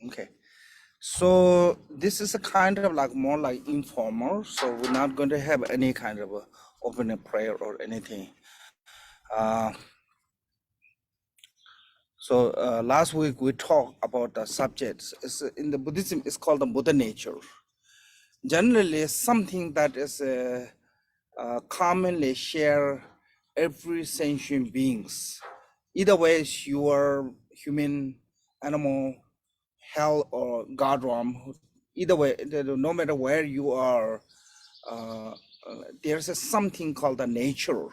Okay. So this is a kind of like more like informal. So we're not going to have any kind of a opening prayer or anything. Uh, last week we talked about the subjects. In the Buddhism, it's called the Buddha nature. Generally, something that is commonly share every sentient beings. Either way, you are human, animal, hell, or God realm. Either way, no matter where you are, there's something called the nature,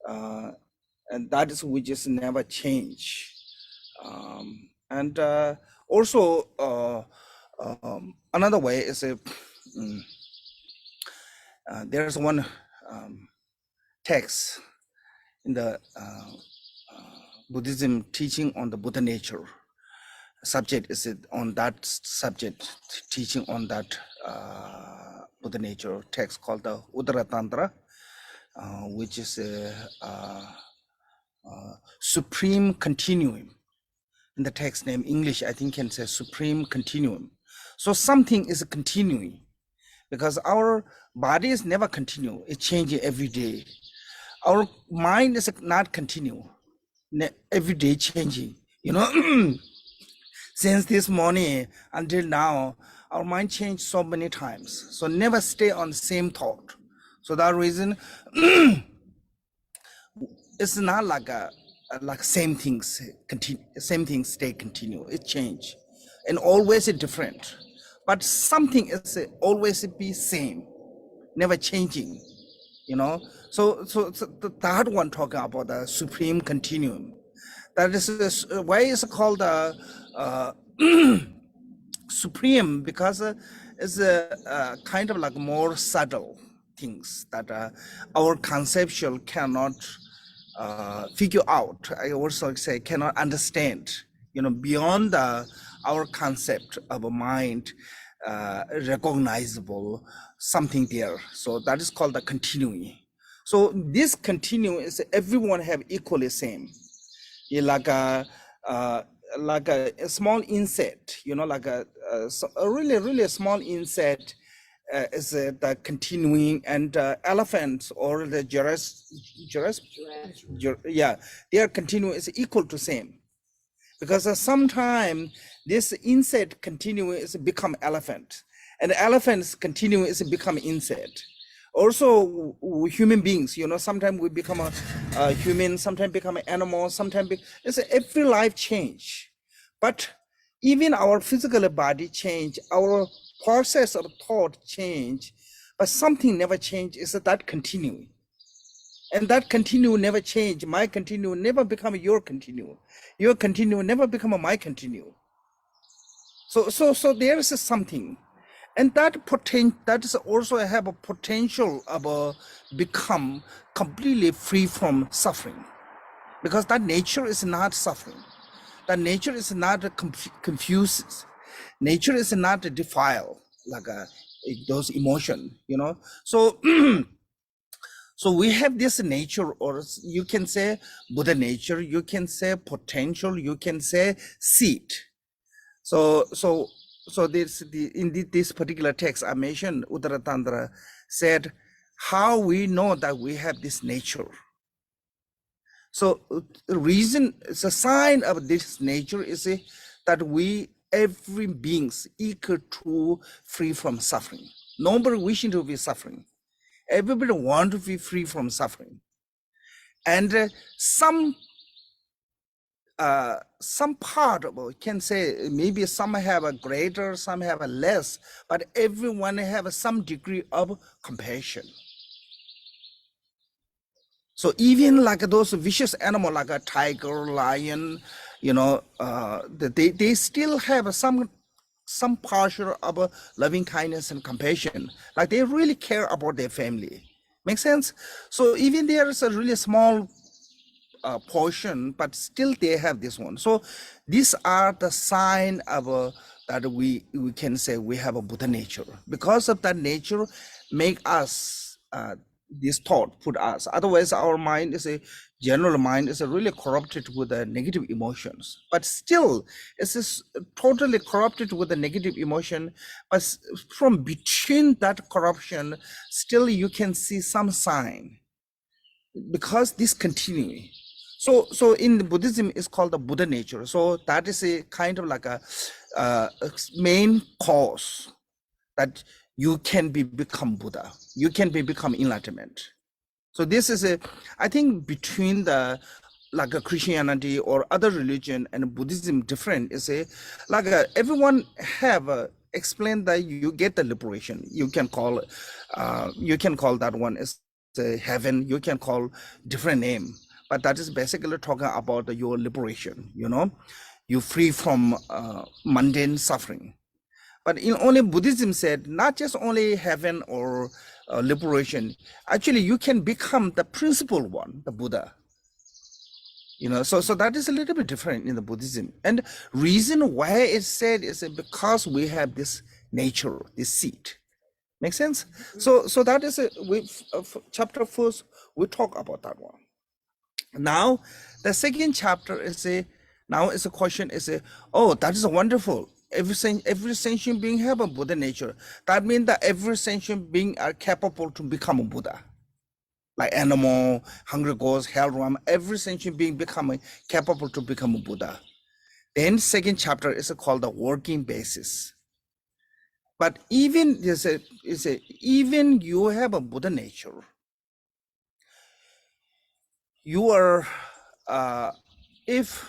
and that is we just never change. And also, another way is mm, there's one text in the Buddhism teaching on the Buddha nature. Subject is it on that subject, teaching on that Buddha nature text called the Uttara Tantra, which is a supreme continuum. In the text name English, I think can say supreme continuum. So something is continuing because our body is never continue. It changes every day. Our mind is not continue, every day changing. You know, since this morning until now, our mind changed so many times. So never stay on the same thought. So that reason, it's not like same things continue, same things stay continue. It change, and always different. But something is always be same, never changing. You know. So the third one talking about the supreme continuum. That is why it's called supreme, because it's a kind of like more subtle things that our conceptual cannot figure out. I also say cannot understand, you know, beyond our concept of a mind, recognizable something there. So that is called the continuing. So this continuum is everyone have equally same. Like a small insect, you know, like a really small insect is the continuing, and elephants or the yeah, their continuum is equal to same, because sometimes this insect continuum is become elephant, and elephants continuum is become insect. Also human beings, you know, sometimes we become a human, sometimes become an animal, sometimes it's every life change. But even our physical body change, our process of thought change, but something never change, is that continuing. And that continue never change. My continue never become your continue. Your continue never become my continue. So there is something, and that is also have a potential of become completely free from suffering, because that nature is not suffering. That nature is not confused. Nature is not defile like those emotion, you know. So so we have this nature, or you can say Buddha nature, you can say potential, you can say seed. So this in this particular text I mentioned, Uttara Tantra said how we know that we have this nature. So the reason, it's a sign of this nature is that we every beings equal to free from suffering. Nobody wishing to be suffering. Everybody want to be free from suffering. And some part of it can say maybe some have a greater, some have a less, but everyone have some degree of compassion. So even like those vicious animal, like a tiger, lion, you know, they still have some partial of loving kindness and compassion. Like they really care about their family. Make sense? So even there is a really small portion, but still they have this one. So these are the sign of that we can say we have a Buddha nature. Because of that nature, make us this thought put us. Otherwise, our mind is a general mind is a really corrupted with the negative emotions. But still, it's just totally corrupted with the negative emotion. But from between that corruption, still you can see some sign because this continue. So in the Buddhism, it's called the Buddha nature. So that is a kind of like a main cause that you can become Buddha, you can become enlightenment. So this is a, I think between the like a Christianity or other religion and Buddhism different is a like a, everyone have explained that you get the liberation. You can call that one as a heaven. You can call different name, but that is basically talking about your liberation. You know, you free from mundane suffering. But in only Buddhism said, not just only heaven or liberation, actually you can become the principal one, the Buddha. You know, so that is a little bit different in the Buddhism. And reason why it's said is because we have this nature, this seed. Make sense? So that is a chapter first, we talk about that one. Now, the second chapter is now is a question is oh, that is wonderful. Every sentient being have a Buddha nature. That means that every sentient being are capable to become a Buddha. Like animal, hungry ghost, hell realm, every sentient being capable to become a Buddha. Then second chapter is called the working basis. But even even you have a Buddha nature, you are if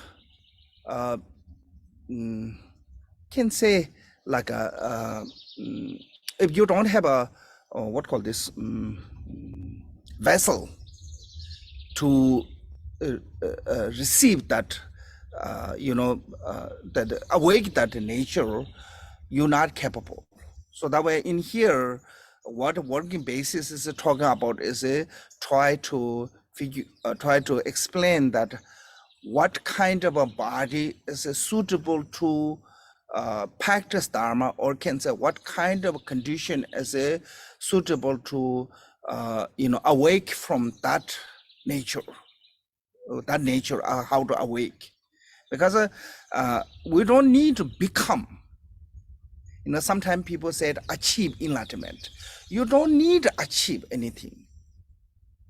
can say like a if you don't have a what call this vessel to receive that that awake that nature, you're not capable. So that way in here, what working basis is talking about is try to explain that what kind of a body is suitable to practice Dharma, or can say what kind of condition is suitable to awake from that nature, how to awake. Because we don't need to become. Sometimes people said achieve enlightenment. You don't need to achieve anything.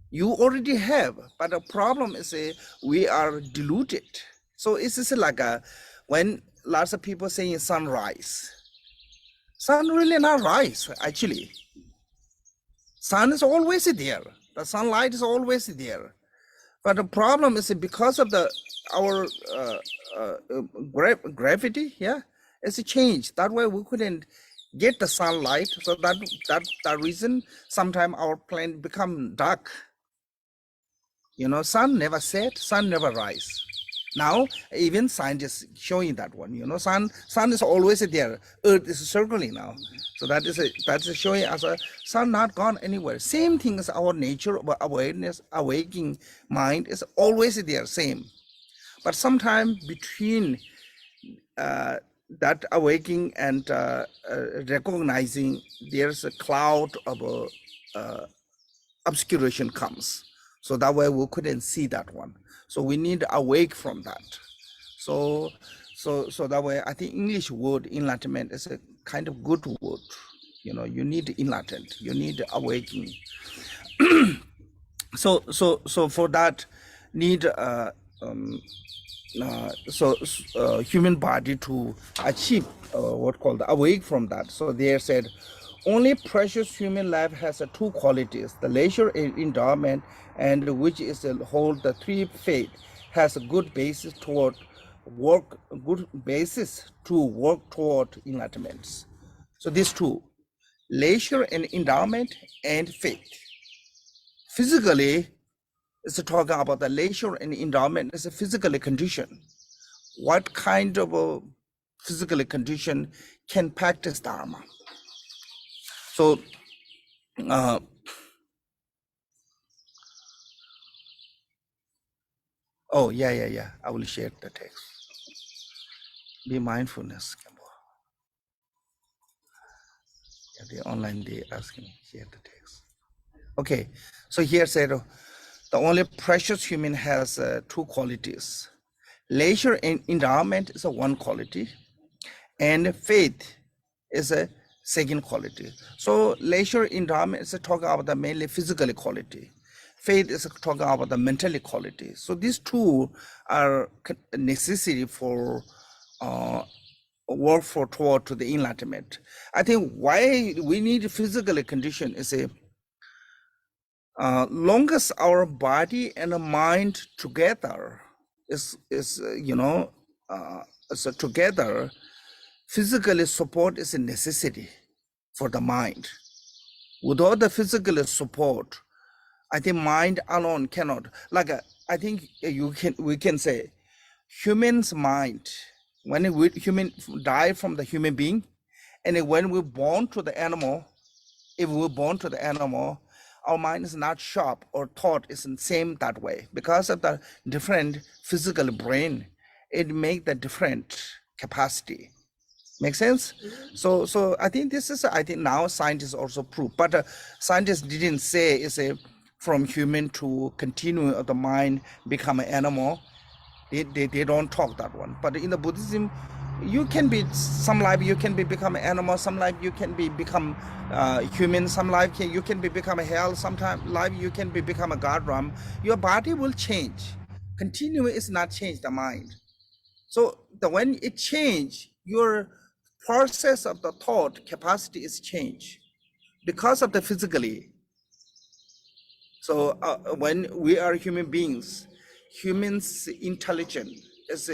You already have, but the problem is we are deluded. So it's just like when lots of people saying sunrise. Sun really not rise, actually. Sun is always there. The sunlight is always there. But the problem is because of our gravity, yeah, it's a change. That way we couldn't get the sunlight. So that reason, sometimes our planet become dark. Sun never set, sun never rise. Now, even scientists showing that one, sun is always there. Earth is circling now. So that's showing us a sun not gone anywhere. Same thing as our nature of awareness, awakening mind is always there, same. But sometimes between that awakening and recognizing, there's a cloud of obscuration comes. So that way we couldn't see that one. So we need to awake from that. So that way I think English word enlightenment is a kind of good word. You need enlightenment, you need awakening. So for that need human body to achieve what called awake from that. So they said only precious human life has two qualities: the leisure and endowment, and which is the whole the three faith has a good basis toward work, toward enlightenment. So these two, leisure and endowment and faith. Physically, it's talking about the leisure and endowment is a physical condition. What kind of a physical condition can practice Dharma? So oh yeah, I will share the text. Be mindfulness, Kimbo. Yeah, the online they asking share the text. Okay, so here said the only precious human has two qualities. Leisure and endowment is a one quality, and faith is a second quality. So leisure endowment is talking about the mainly physical quality. Faith is talking about the mental quality. So these two are necessary for work for toward to the enlightenment. I think why we need physical condition is a longest our body and the mind together is so together, physically support is a necessity for the mind. Without the physical support, I think mind alone cannot. Like I think we can say, human's mind, when we human die from the human being, and when we born to the animal, if we're born to the animal, our mind is not sharp or thought isn't same that way because of the different physical brain. It make the different capacity. Make sense? So I think this is, I think now scientists also prove, but scientists didn't say it's a from human to continue of the mind become an animal. They don't talk that one. But in the Buddhism, you can be some life you can be become an animal, some life you can be become human, some life you can be become a hell, sometime life you can be become a god ram. Your body will change. Continue is not change the mind. So when it change, your process of the thought capacity is changed because of the physically. So when we are human beings, humans' intelligence is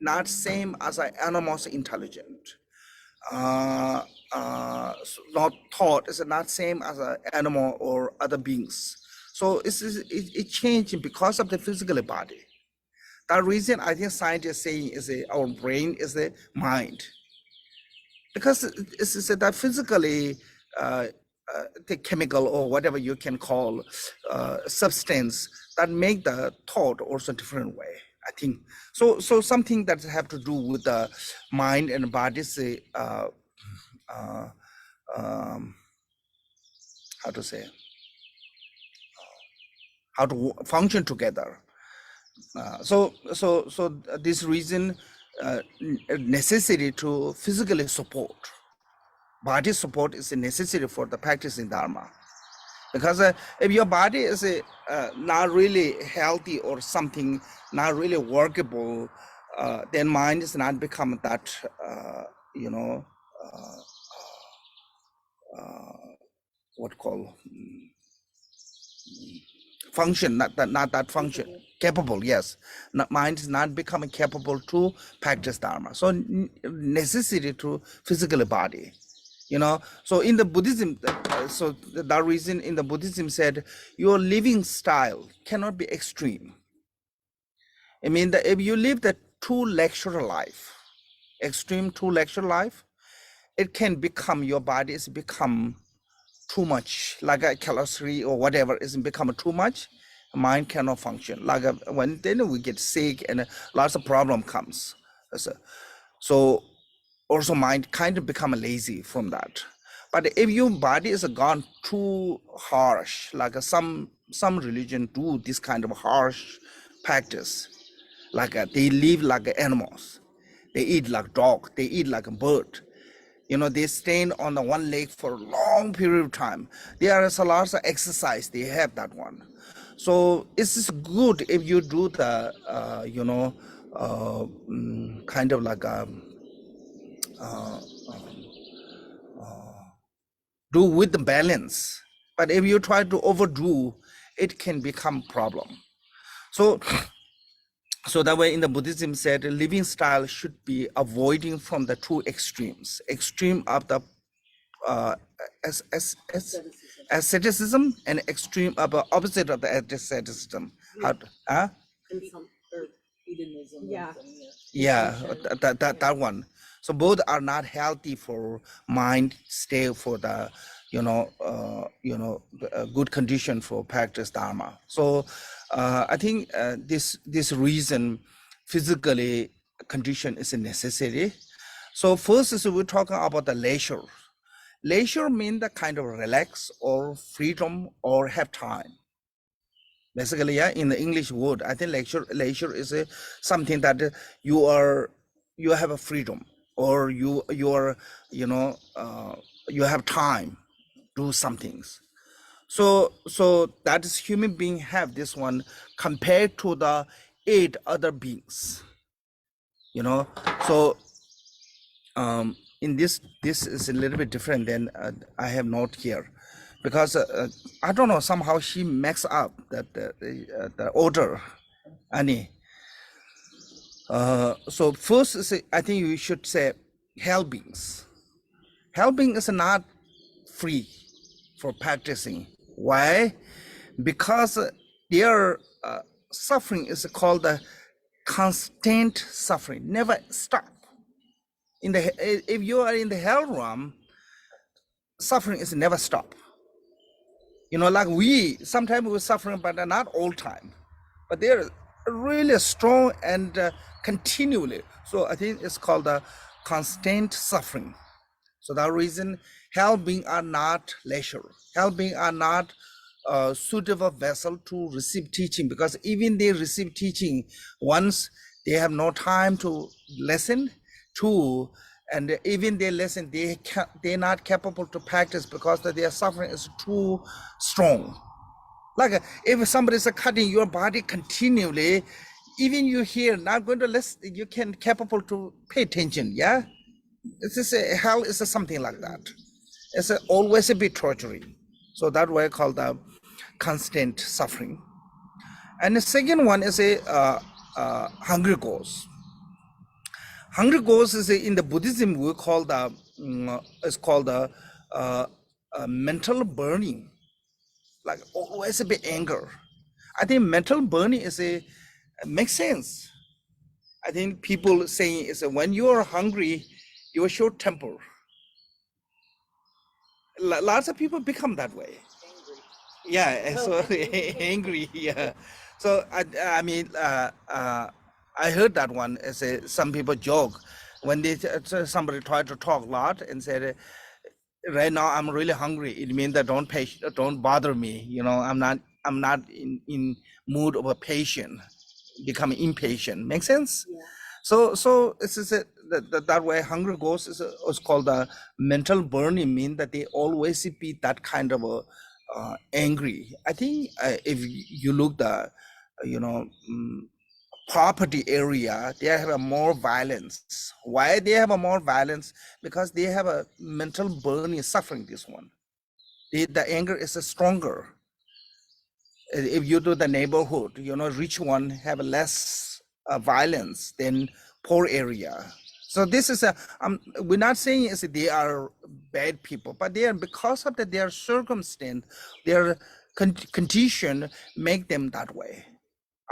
not same as an animal's intelligent. Not thought is not same as an animal or other beings. So it changed because of the physical body. That reason I think scientists saying is our brain is the mind, because it's that physically the chemical or whatever you can call substance that make the thought also different way. I think so something that have to do with the mind and body, say how to say, how to function together. So this reason necessary to physically support. Body support is necessary for the practicing Dharma. Because if your body is not really healthy or something, not really workable, then mind is not become that, you know, what call function, not that function, capable, yes. Mind is not becoming capable to practice Dharma. So necessary to physical body. You know, so in the Buddhism, so that reason in the Buddhism said your living style cannot be extreme. I mean, that if you live the two lecture life, extreme two lecture life, it can become, your body is become too much, like a calorie or whatever is become too much, mind cannot function. Like when then we get sick and lots of problem comes. So also mind kind of become lazy from that. But if your body is gone too harsh, like some religion do this kind of harsh practice, like they live like animals, they eat like dog, they eat like a bird. You know, they stand on the one leg for a long period of time. There is a lot of exercise, they have that one. So it's good if you do the kind of like do with the balance. But if you try to overdo, it can become problem. So that way in the Buddhism said living style should be avoiding from the two extremes. Extreme of the asceticism and extreme of the opposite of the asceticism. How yeah, that one. So both are not healthy for mind, stay for the good condition for practice Dharma. So I think this reason physically condition is necessary. So first is we're talking about the leisure. Leisure means the kind of relax or freedom or have time. Basically, yeah, in the English word, I think leisure is something that you have a freedom, or you are, you know, you have time do some things. So that is human being have this one compared to the 8 other beings, you know. So in this is a little bit different than I have note here, because I don't know, somehow she mixed up that the order, Annie. So first is I think you should say hell beings. Hell being is not free for practicing. Why? Because their suffering is called the constant suffering, never stop. In the if you are in the hell realm, suffering is never stop. You know, like we sometimes we're suffering, but not all time. But they're really strong and continually. So I think it's called the constant suffering. So that reason, hell beings are not leisure. Hell beings are not a suitable vessel to receive teaching, because even they receive teaching, once they have no time to listen to, and even they listen, they're not capable to practice because their suffering is too strong. Like if somebody is cutting your body continually, even you hear not going to listen, you can capable to pay attention. Yeah, this is hell is something like that. It's always a bit torturing. So that way called the constant suffering. And the second one is a hungry ghost. Hungry ghost is in the Buddhism we call the it's called the mental burning, like always a bit anger. I think mental burning is a makes sense. I think people saying is when you are hungry, you are short temper. Lots of people become that way. Yeah, so angry. Yeah. So I mean, I heard that one as some people joke when they somebody tried to talk a lot and said, right now I'm really hungry. It means that don't bother me. You know, I'm not in mood of a patient, becoming impatient. Make sense? Yeah. So this is it. That way, hunger ghost is called the mental burning. Mean that they always be that kind of a angry. I think if you look the, you know, property area, they have a more violence. Why they have a more violence? Because they have a mental burning suffering. This one, the anger is stronger. If you do the neighborhood, you know, rich one have less violence than poor area. So this is we're not saying is they are bad people, but they are, because of their circumstance, their condition make them that way.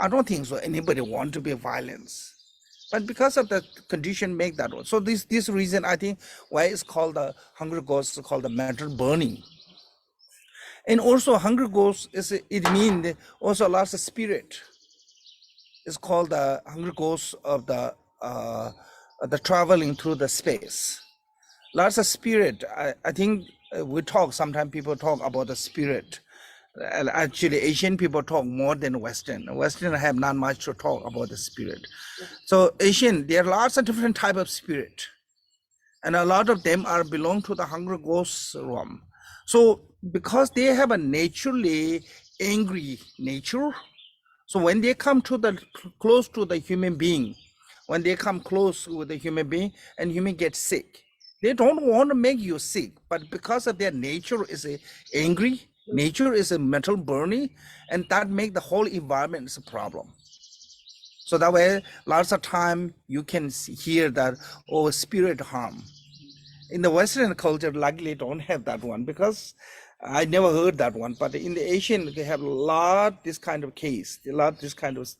I don't think so anybody want to be violence, but because of the condition make that one. So this reason, I think why it's called the hunger ghost, is called the mental burning. And also hunger ghost it means also lots of spirit. It's called the hunger ghost of the traveling through the space. Lots of spirit. I think we talk, sometimes people talk about the spirit. Actually, Asian people talk more than Western. Western have not much to talk about the spirit. So Asian, there are lots of different type of spirit, and a lot of them are belong to the hunger ghost realm. So because they have a naturally angry nature, so when they come to the close to the human being, when they come close with the human being and human gets sick, they don't want to make you sick, but because of their nature is angry, nature is a mental burning, and that make the whole environment is a problem. So that way, lots of time you can hear that, oh, spirit harm. In the Western culture, luckily don't have that one, because I never heard that one. But in the Asian, they have a lot this kind of case, a lot this kind of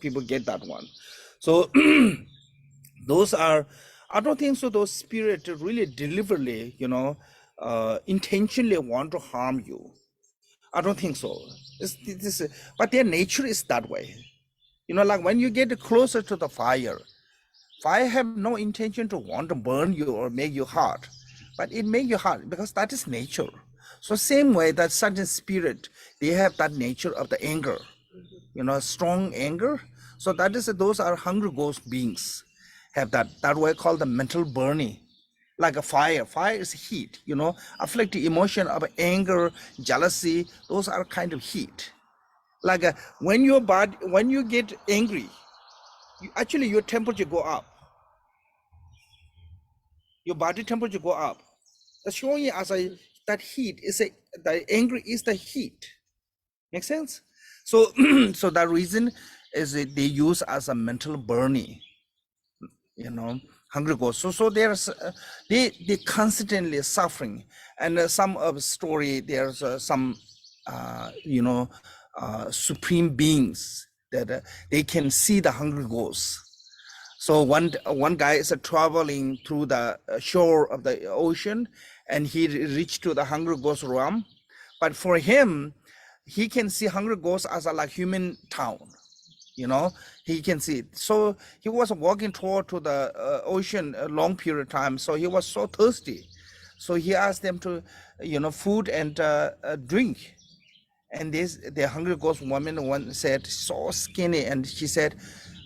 people get that one. So those are, I don't think so. Those spirits really deliberately, you know, intentionally want to harm you. I don't think so. But their nature is that way. You know, like when you get closer to the fire have no intention to want to burn you or make you hot. but it make you hard because that is nature. So same way that certain spirit, they have that nature of the anger, strong anger. So that is those are hungry ghost beings, have that way called the mental burning, like a fire. Fire is heat, afflictive emotion of anger, jealousy. Those are kind of heat. Like when you get angry, actually your temperature go up, your body temperature go up. That's showing you as that heat is the anger is the heat. Make sense? So so that reason is they use as a mental burning, hungry ghosts. So there's they constantly suffering, and some of story there's some supreme beings that they can see the hungry ghosts. So one guy is traveling through the shore of the ocean, and he reached to the hungry ghost realm. But for him, he can see hungry ghosts as a like human town. He can see it. So he was walking toward to the ocean a long period of time. So he was so thirsty. So he asked them to, food and drink. And the hungry ghost woman one said, so skinny, and she said,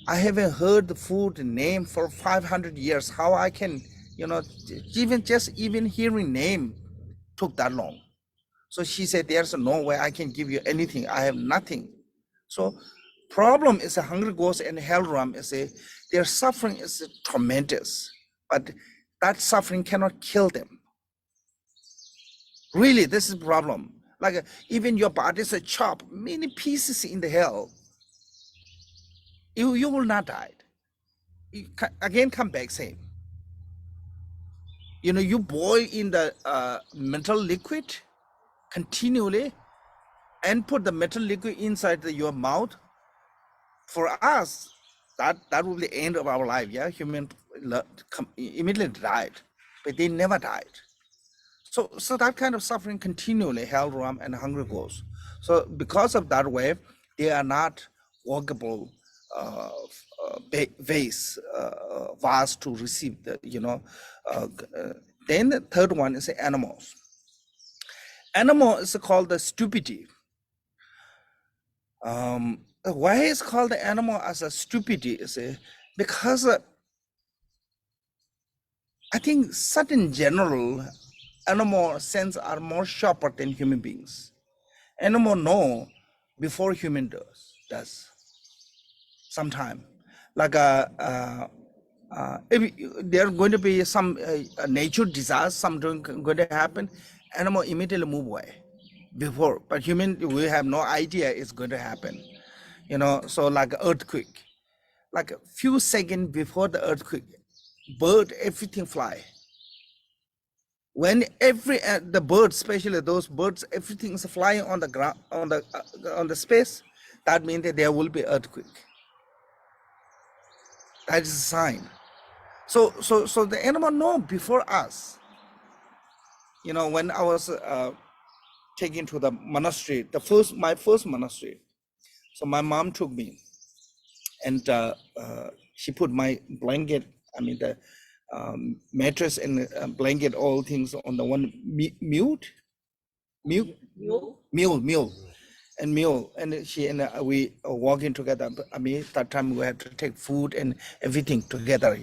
I haven't heard the food name for 500 years. How I can, even hearing name took that long. So she said, there's no way I can give you anything. I have nothing. So problem is a hungry ghost and hell realm is their suffering is tremendous, but that suffering cannot kill them. Really, this is a problem. Like even your body is a chop, many pieces in the hell. You will not die. You again come back same. You boil in the metal liquid continually and put the metal liquid inside your mouth. For us, that will be the end of our life. Yeah, human immediately died, but they never died. So that kind of suffering continually hell realm and hungry ghosts. So because of that way, they are not walkable vase to receive the then the third one is animals. Animal is called the stupidity. Why is called the animal as a stupidity is because I think certain general animal sense are more sharper than human beings. Animal know before human does sometime. Like if there are going to be some nature disaster, something going to happen, animal immediately move away before. But human, we have no idea it's going to happen. So like earthquake, like a few seconds before the earthquake, bird, everything fly. When the birds, especially those birds, everything is flying on the ground, on the space, that means that there will be earthquake. That is a sign. So the animal know before us. When I was taken to the monastery, my first monastery. So my mom took me, and she put my blanket, the mattress and blanket, all things on the one mule, and she and we walking together. That time we had to take food and everything together,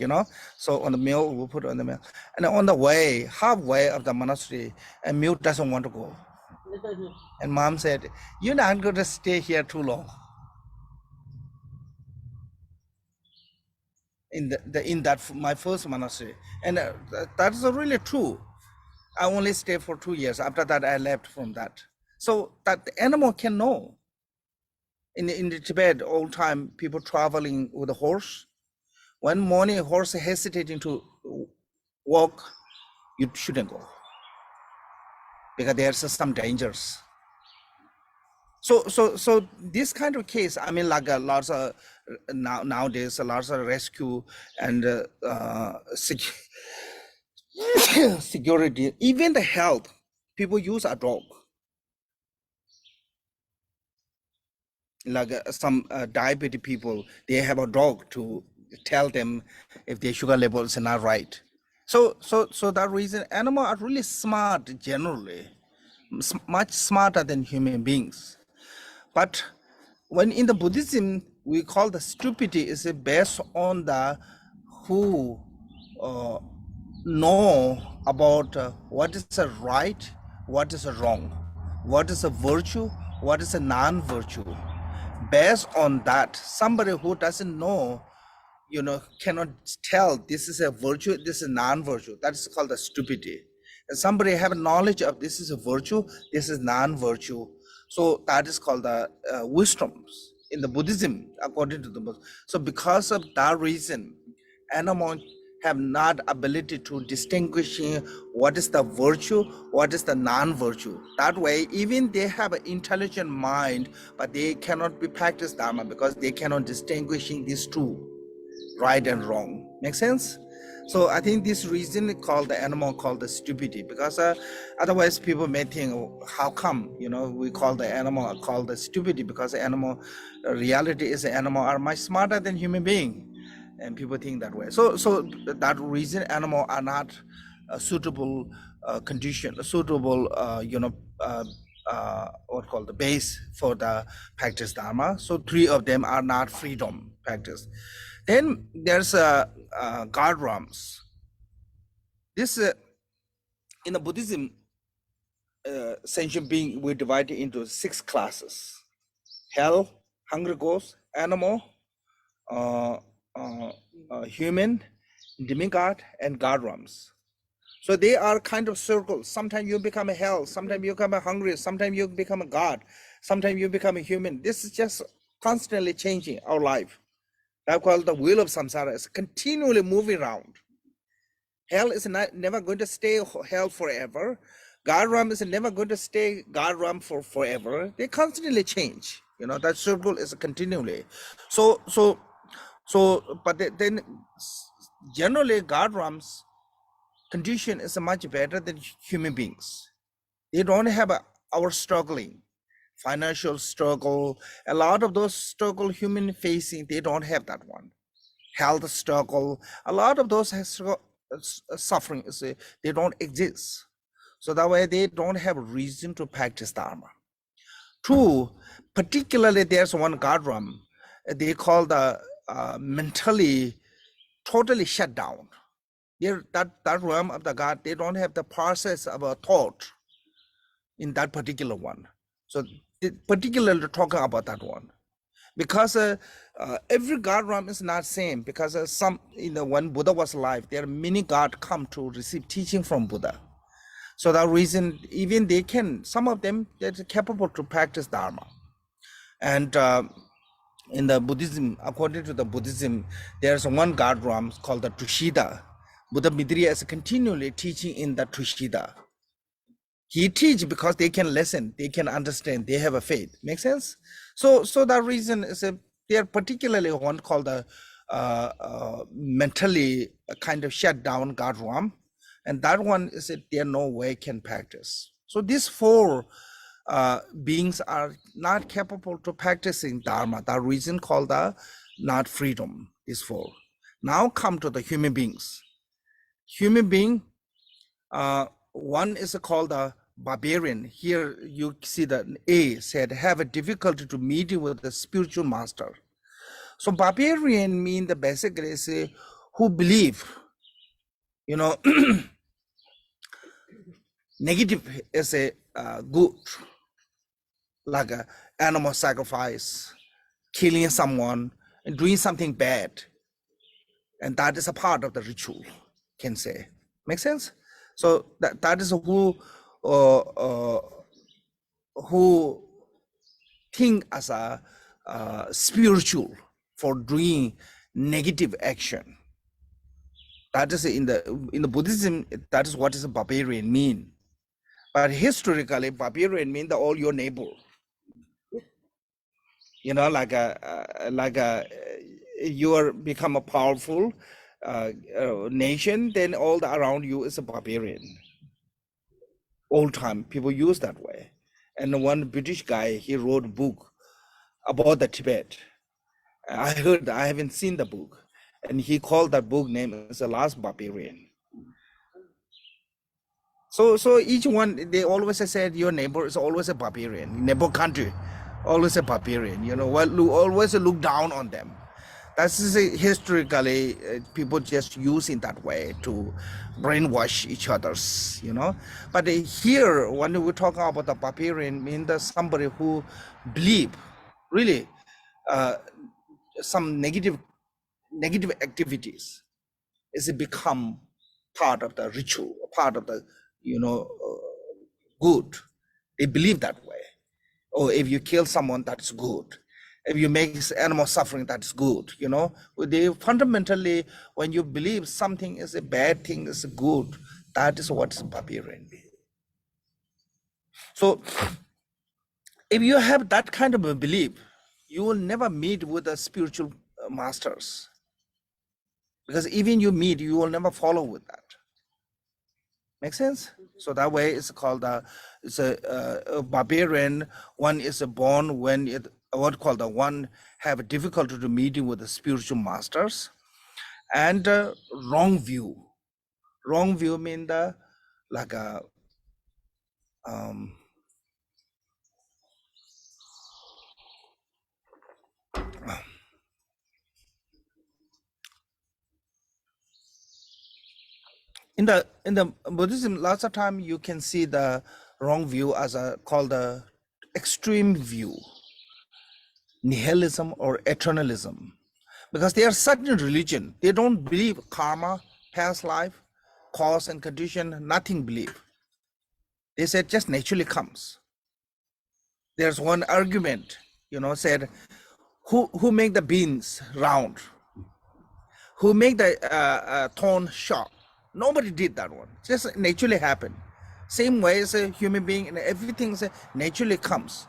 So on the mule, we put on the mule, and on the way, halfway of the monastery, a mule doesn't want to go, and mom said, "You're not going to stay here too long." In that my first monastery, and that's really true. I only stayed for 2 years. After that, I left from that. So that the animal can know. In the Tibet, all time people traveling with a horse. One morning, a horse hesitating to walk, you shouldn't go because there's some dangers. So this kind of case, like lots of nowadays, lots of rescue and security, even the health, people use a dog. Like some diabetic people, they have a dog to tell them if their sugar levels are not right. So that reason, animals are really smart generally, much smarter than human beings. But when in the Buddhism, we call the stupidity is based on the who uh, know about what is a right, what is a wrong, what is a virtue, what is a non-virtue. Based on that, somebody who doesn't know, cannot tell this is a virtue, this is non-virtue. That's called the stupidity. And somebody have knowledge of this is a virtue, this is non-virtue. So that is called the wisdoms in the Buddhism, according to the Buddhism. So because of that reason, animals have not ability to distinguishing what is the virtue, what is the non-virtue. That way, even they have an intelligent mind, but they cannot be practice Dharma because they cannot distinguishing these two, right and wrong. Make sense? So I think this reason called the animal called the stupidity, because otherwise people may think, oh, how come we call the animal called the stupidity, because the animal reality is the animal are much smarter than human being, and people think that way. So that reason animal are not a suitable condition, a suitable what called the base for the practice Dharma. So three of them are not freedom practice. Then there's guard realms. This in the Buddhism, sentient being we divide it into 6 classes: hell, hungry ghost, animal, human, demigod, and guard realms. So they are kind of circles. Sometimes you become a hell, sometimes you become a hungry, sometimes you become a god, sometimes you become a human. This is just constantly changing our life. That's called the wheel of samsara. It's continually moving around. Hell is never going to stay hell forever. God realm is never going to stay God realm for forever. They constantly change. That circle is continually. But then generally God realms condition is much better than human beings. They don't have our struggling, financial struggle, a lot of those struggle human facing, they don't have that one. Health struggle, a lot of those suffering, they don't exist. So that way they don't have reason to practice Dharma. 2, particularly there's one God realm, they call the mentally totally shut down. That realm of the God, they don't have the process of a thought in that particular one. So particularly talking about that one, because every God realm is not same, because when Buddha was alive, there are many God come to receive teaching from Buddha. So that reason, even some of them, they're capable to practice Dharma. And in the Buddhism, according to the Buddhism, there's one God realm called the Tushita. Buddha Midriya is continually teaching in the Tushita. He teach because they can listen, they can understand, they have a faith. Make sense? So that reason is they are particularly one called the mentally kind of shut down God realm, and that one is there no way can practice. So these 4 beings are not capable to practicing Dharma. That reason called the not freedom. These 4. Now come to the human beings. Human being, one is called the barbarian. Here you see the A said have a difficulty to meet with the spiritual master. So barbarian mean the basically is who believe negative is a good, like a animal sacrifice, killing someone and doing something bad, and that is a part of the ritual, can say. Make sense? So that is who think as a spiritual for doing negative action. That is in the Buddhism, that is what is a barbarian mean. But historically, barbarian mean all your neighbor. Like you are become a powerful nation, then all around you is a barbarian. Old time people use that way. And one British guy, he wrote a book about the Tibet. I haven't seen the book, and he called that book name as The Last Barbarian. So each one, they always said your neighbor is always a barbarian, neighbor country, always a barbarian, always look down on them. That's historically people just use in that way to brainwash each others. But here, when we talk about the barbarian, mean that somebody who believe really uh, some negative activities is become part of the ritual, part of the good. They believe that way. Or if you kill someone, that's good. If you make animal suffering, that's good. They fundamentally, when you believe something is a bad thing, is good, that is what is barbarian. So if you have that kind of a belief, you will never meet with the spiritual masters, because even you meet, you will never follow with that. Make sense? So that way it's called it's a barbarian. One is born when what called the one have difficulty to meeting with the spiritual masters, and wrong view. Wrong view mean the like a in the Buddhism, lots of time you can see the wrong view as a called the extreme view, nihilism or eternalism. Because they are certain religion, they don't believe karma, past life, cause and condition, nothing believe. They said just naturally comes. There's one argument, said, who make the beans round? Who make the thorn sharp? Nobody did that one. Just naturally happened. Same way as a human being, and everything naturally comes.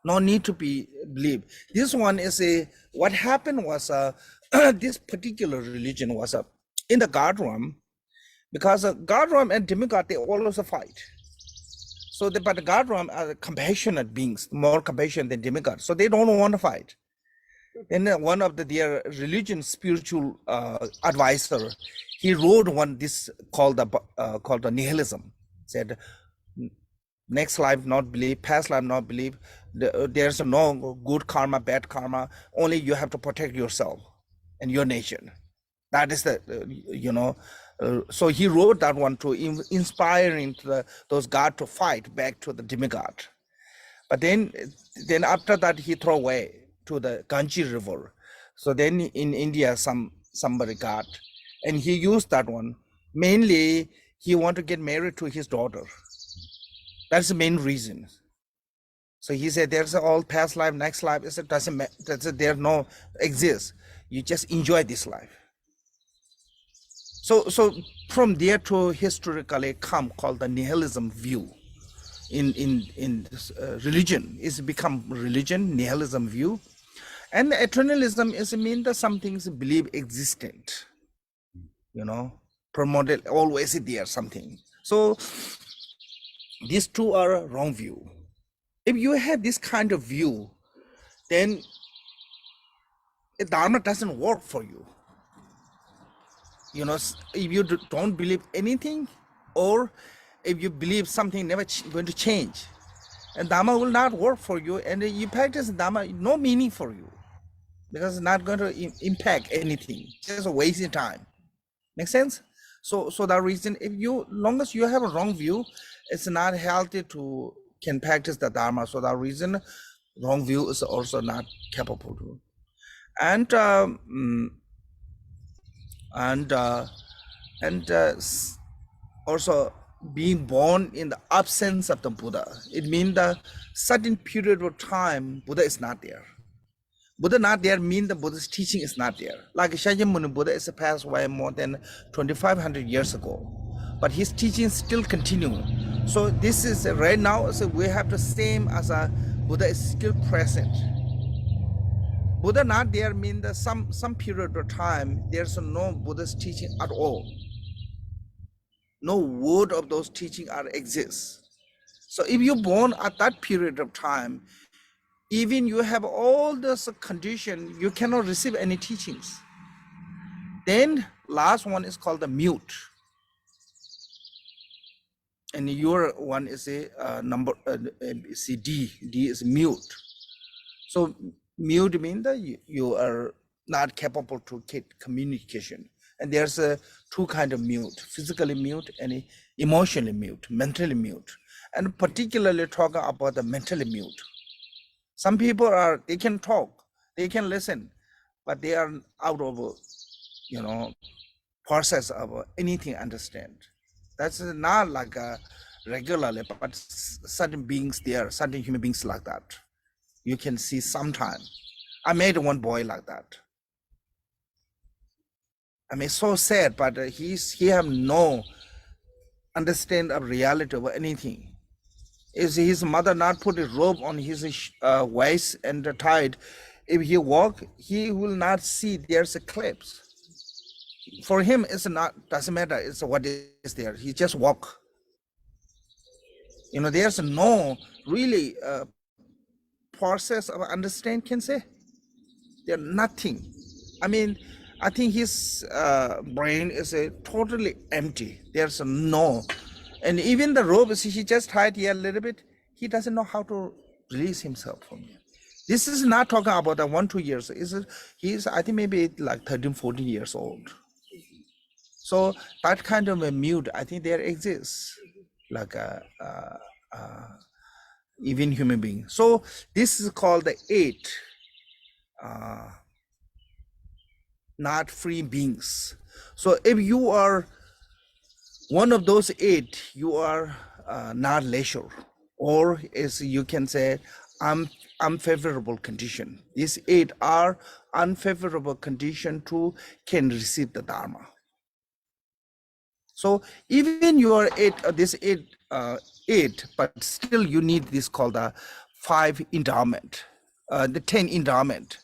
No need to be believed. This one is what happened was this particular religion was in the god realm, because god realm and demigod, they always fight. So but the god realm are compassionate beings, more compassionate than demigods, so they don't want to fight. Then one of their religion spiritual advisor, he wrote this called the nihilism. Said next life not believe, past life not believe, there's no good karma, bad karma, only you have to protect yourself and your nation. That is the so he wrote that one to inspiring to those gods to fight back to the demigod. But then after that he throw away to the Ganges river. So then in India somebody got, and he used that one. Mainly he want to get married to his daughter. That's the main reason. So he said there's all past life, next life. It doesn't matter. There no exist. You just enjoy this life. So from there to historically come called the nihilism view. In religion, it's become religion, nihilism view. And eternalism is mean that some things believe existent, promoted always there something. So these two are wrong view. If you have this kind of view, then Dharma doesn't work for you. If you don't believe anything, or if you believe something never going to change, and Dharma will not work for you, and you practice Dharma, no meaning for you, because it's not going to impact anything, just wasting time. Make sense? So that reason, if long as you have a wrong view, it's not healthy to can practice the Dharma. So that reason, wrong view is also not capable to. And also being born in the absence of the Buddha. It means that certain period of time Buddha is not there. Buddha not there means the Buddha's teaching is not there. Like Shakyamuni Buddha is passed away more than 2,500 years ago, but his teaching still continue. So this is right now. So we have the same as a Buddha is still present. Buddha not there means that some period of time there's no Buddha's teaching at all. No word of those teaching exists. So if you're born at that period of time, even you have all this condition, you cannot receive any teachings. Then last one is called the mute. and your one is a number see D is mute. So mute means that you are not capable to get communication. And there's two kind of mute: physically mute and emotionally mute, mentally mute. And particularly talking about the mentally mute. Some people they can talk, they can listen, but they are out of process of anything understand. That's not like regularly, but certain beings there, certain human beings like that. You can see sometime. I made one boy like that. I mean, so sad, but he have no understand of reality of anything. Is his mother not put a robe on his waist and tied? If he walk, he will not see there's a clips. For him, it's not, doesn't matter. It's what is there. He just walk. There's no really process of understand, can say. They're nothing. I mean, I think his brain is totally empty. There's no, and even the rope, he just tied here a little bit. He doesn't know how to release himself from it. This is not talking about the 1-2 years. He's I think maybe like 13-14 years old. So that kind of a mute, I think there exists, like even human being. So this is called the 8. Not free beings. So if you are one of those 8, you are not leisure, or as you can say, unfavorable condition. These 8 are unfavorable condition to can receive the Dharma. So even you are 8, this 8, but still you need this called the 5 endowment, the 10 endowment.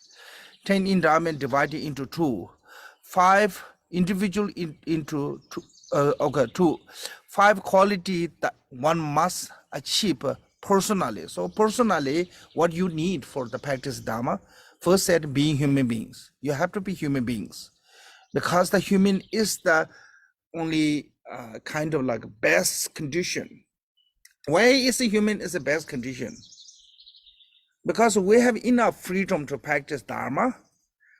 10 endowment divided into 2, 5 individual into 2, 2, 5 quality that one must achieve personally. So personally, what you need for the practice Dharma, first said being human beings. You have to be human beings, because the human is the only kind of like best condition. Why is the human is the best condition? Because we have enough freedom to practice Dharma,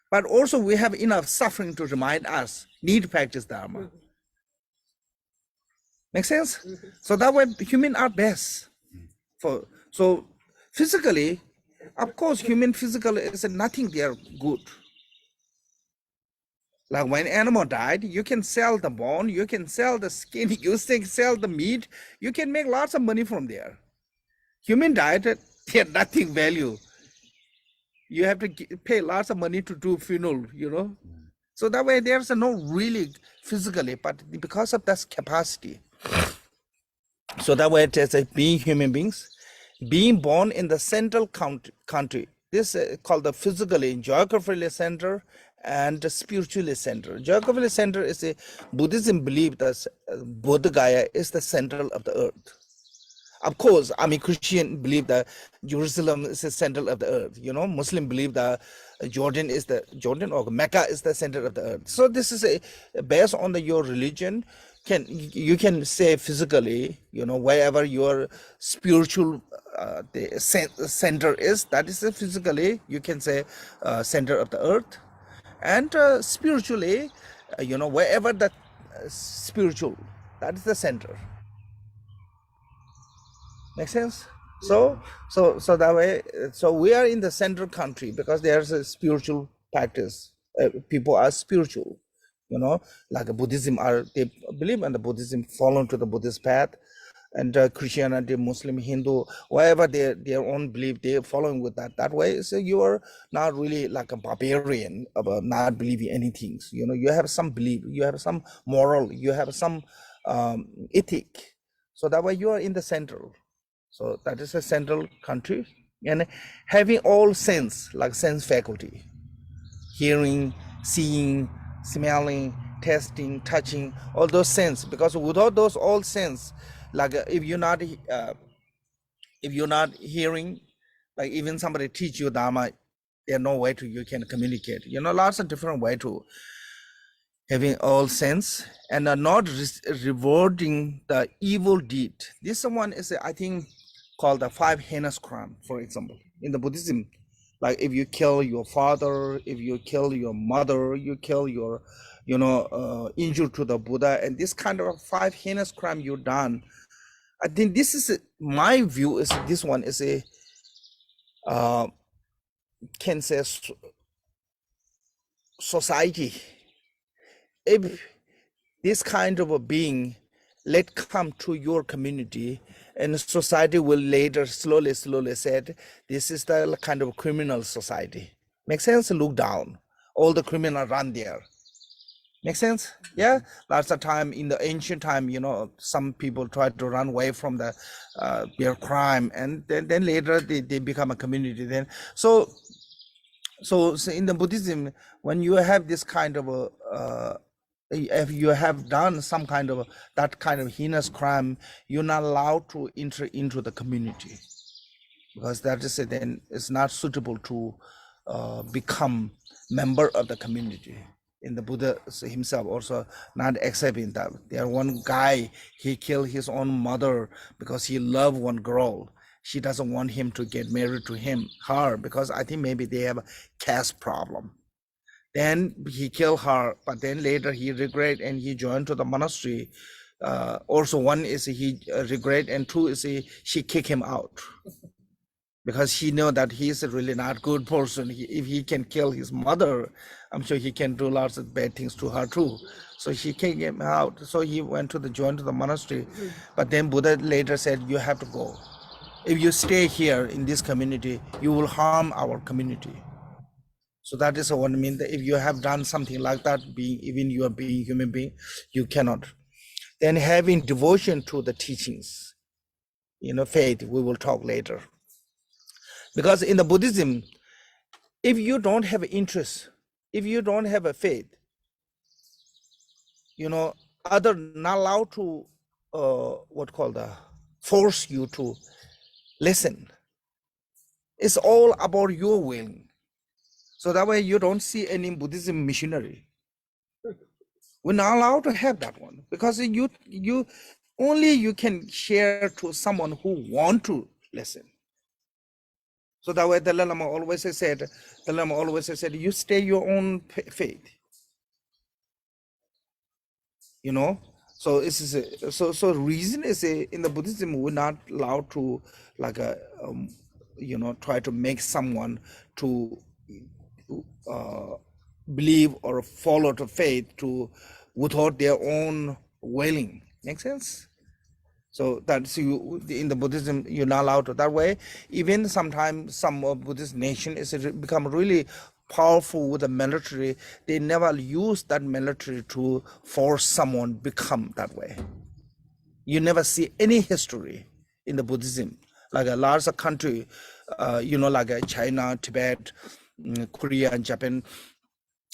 but also we have enough suffering to remind us need to practice Dharma. Make sense? So that way human are best. So physically, of course, human physical is nothing they are good. Like when animal died, you can sell the bone, you can sell the skin, you can sell the meat, you can make lots of money from there. Human died, they have nothing value. You have to pay lots of money to do funeral, So that way there's no really physically, but because of that capacity. So that way it is being human beings, being born in the central country. This is called the physically, geographically center and spiritually center. Geographically center is a Buddhism belief that Bodh Gaya is the center of the earth. Of course, I mean, Christian believe that Jerusalem is the center of the earth. Muslim believe that Jordan or Mecca is the center of the earth. So this is based on your religion. You can say physically, wherever your spiritual the center is, that is physically you can say center of the earth, and spiritually, wherever the spiritual, that is the center. Make sense? So that way, so we are in the central country because there's a spiritual practice. People are spiritual, like Buddhism they believe in the Buddhism, follow to the Buddhist path, and Christianity, Muslim, Hindu, whatever their own belief, they're following with that. That way, so you are not really like a barbarian about not believing anything. You have some belief, you have some moral, you have some ethic. So that way you are in the central. So that is a central country, and having all sense, like sense faculty, hearing, seeing, smelling, tasting, touching, all those sense. Because without those all sense, like if you're not hearing, like even somebody teach you Dharma, there's no way to you can communicate. Lots of different way to. having all sense, and are not rewarding the evil deed. This one is, I think, called the five heinous crime, for example. In the Buddhism, like if you kill your father, if you kill your mother, you kill your, injure to the Buddha, and this kind of five heinous crime you done. I think this is my view. Is this one is a can say society. If this kind of a being let come to your community, and society will later slowly said this is the kind of criminal society. Make sense? Look down, all the criminals run there. Make sense? Yeah. Lots of time in the ancient time, some people try to run away from their crime, and then later they become a community. Then so in the Buddhism, when you have this kind of a if you have done some kind of that kind of heinous crime, you're not allowed to enter into the community, because that is then it's not suitable to become member of the community. In the Buddha himself also not accepting that. There one guy, he killed his own mother because he loved one girl. She doesn't want him to get married to her, because I think maybe they have a caste problem. Then he killed her, but then later he regret and he joined to the monastery. Also, one is he regret, and two is she kicked him out, because he know that he's a really not good person. If he can kill his mother, I'm sure he can do lots of bad things to her too. So she kicked him out. So he went to join to the monastery. But then Buddha later said, you have to go. If you stay here in this community, you will harm our community. So that is what I mean. That if you have done something like that, even you are being human being, you cannot. Then having devotion to the teachings, faith, we will talk later. Because in the Buddhism, if you don't have interest, if you don't have a faith, other not allowed to force you to listen. It's all about your will. So that way you don't see any Buddhism missionary. We're not allowed to have that one, because you only you can share to someone who want to listen. So that way the Lama always said, you stay your own faith. So it's so reason is in the Buddhism, we're not allowed to try to make someone to believe or follow the faith without their own willing. Make sense? So that's in the Buddhism, you're not allowed to that way. Even sometimes some Buddhist nation is become really powerful with the military. They never use that military to force someone become that way. You never see any history in the Buddhism, like a larger country, like China, Tibet, Korea, and Japan,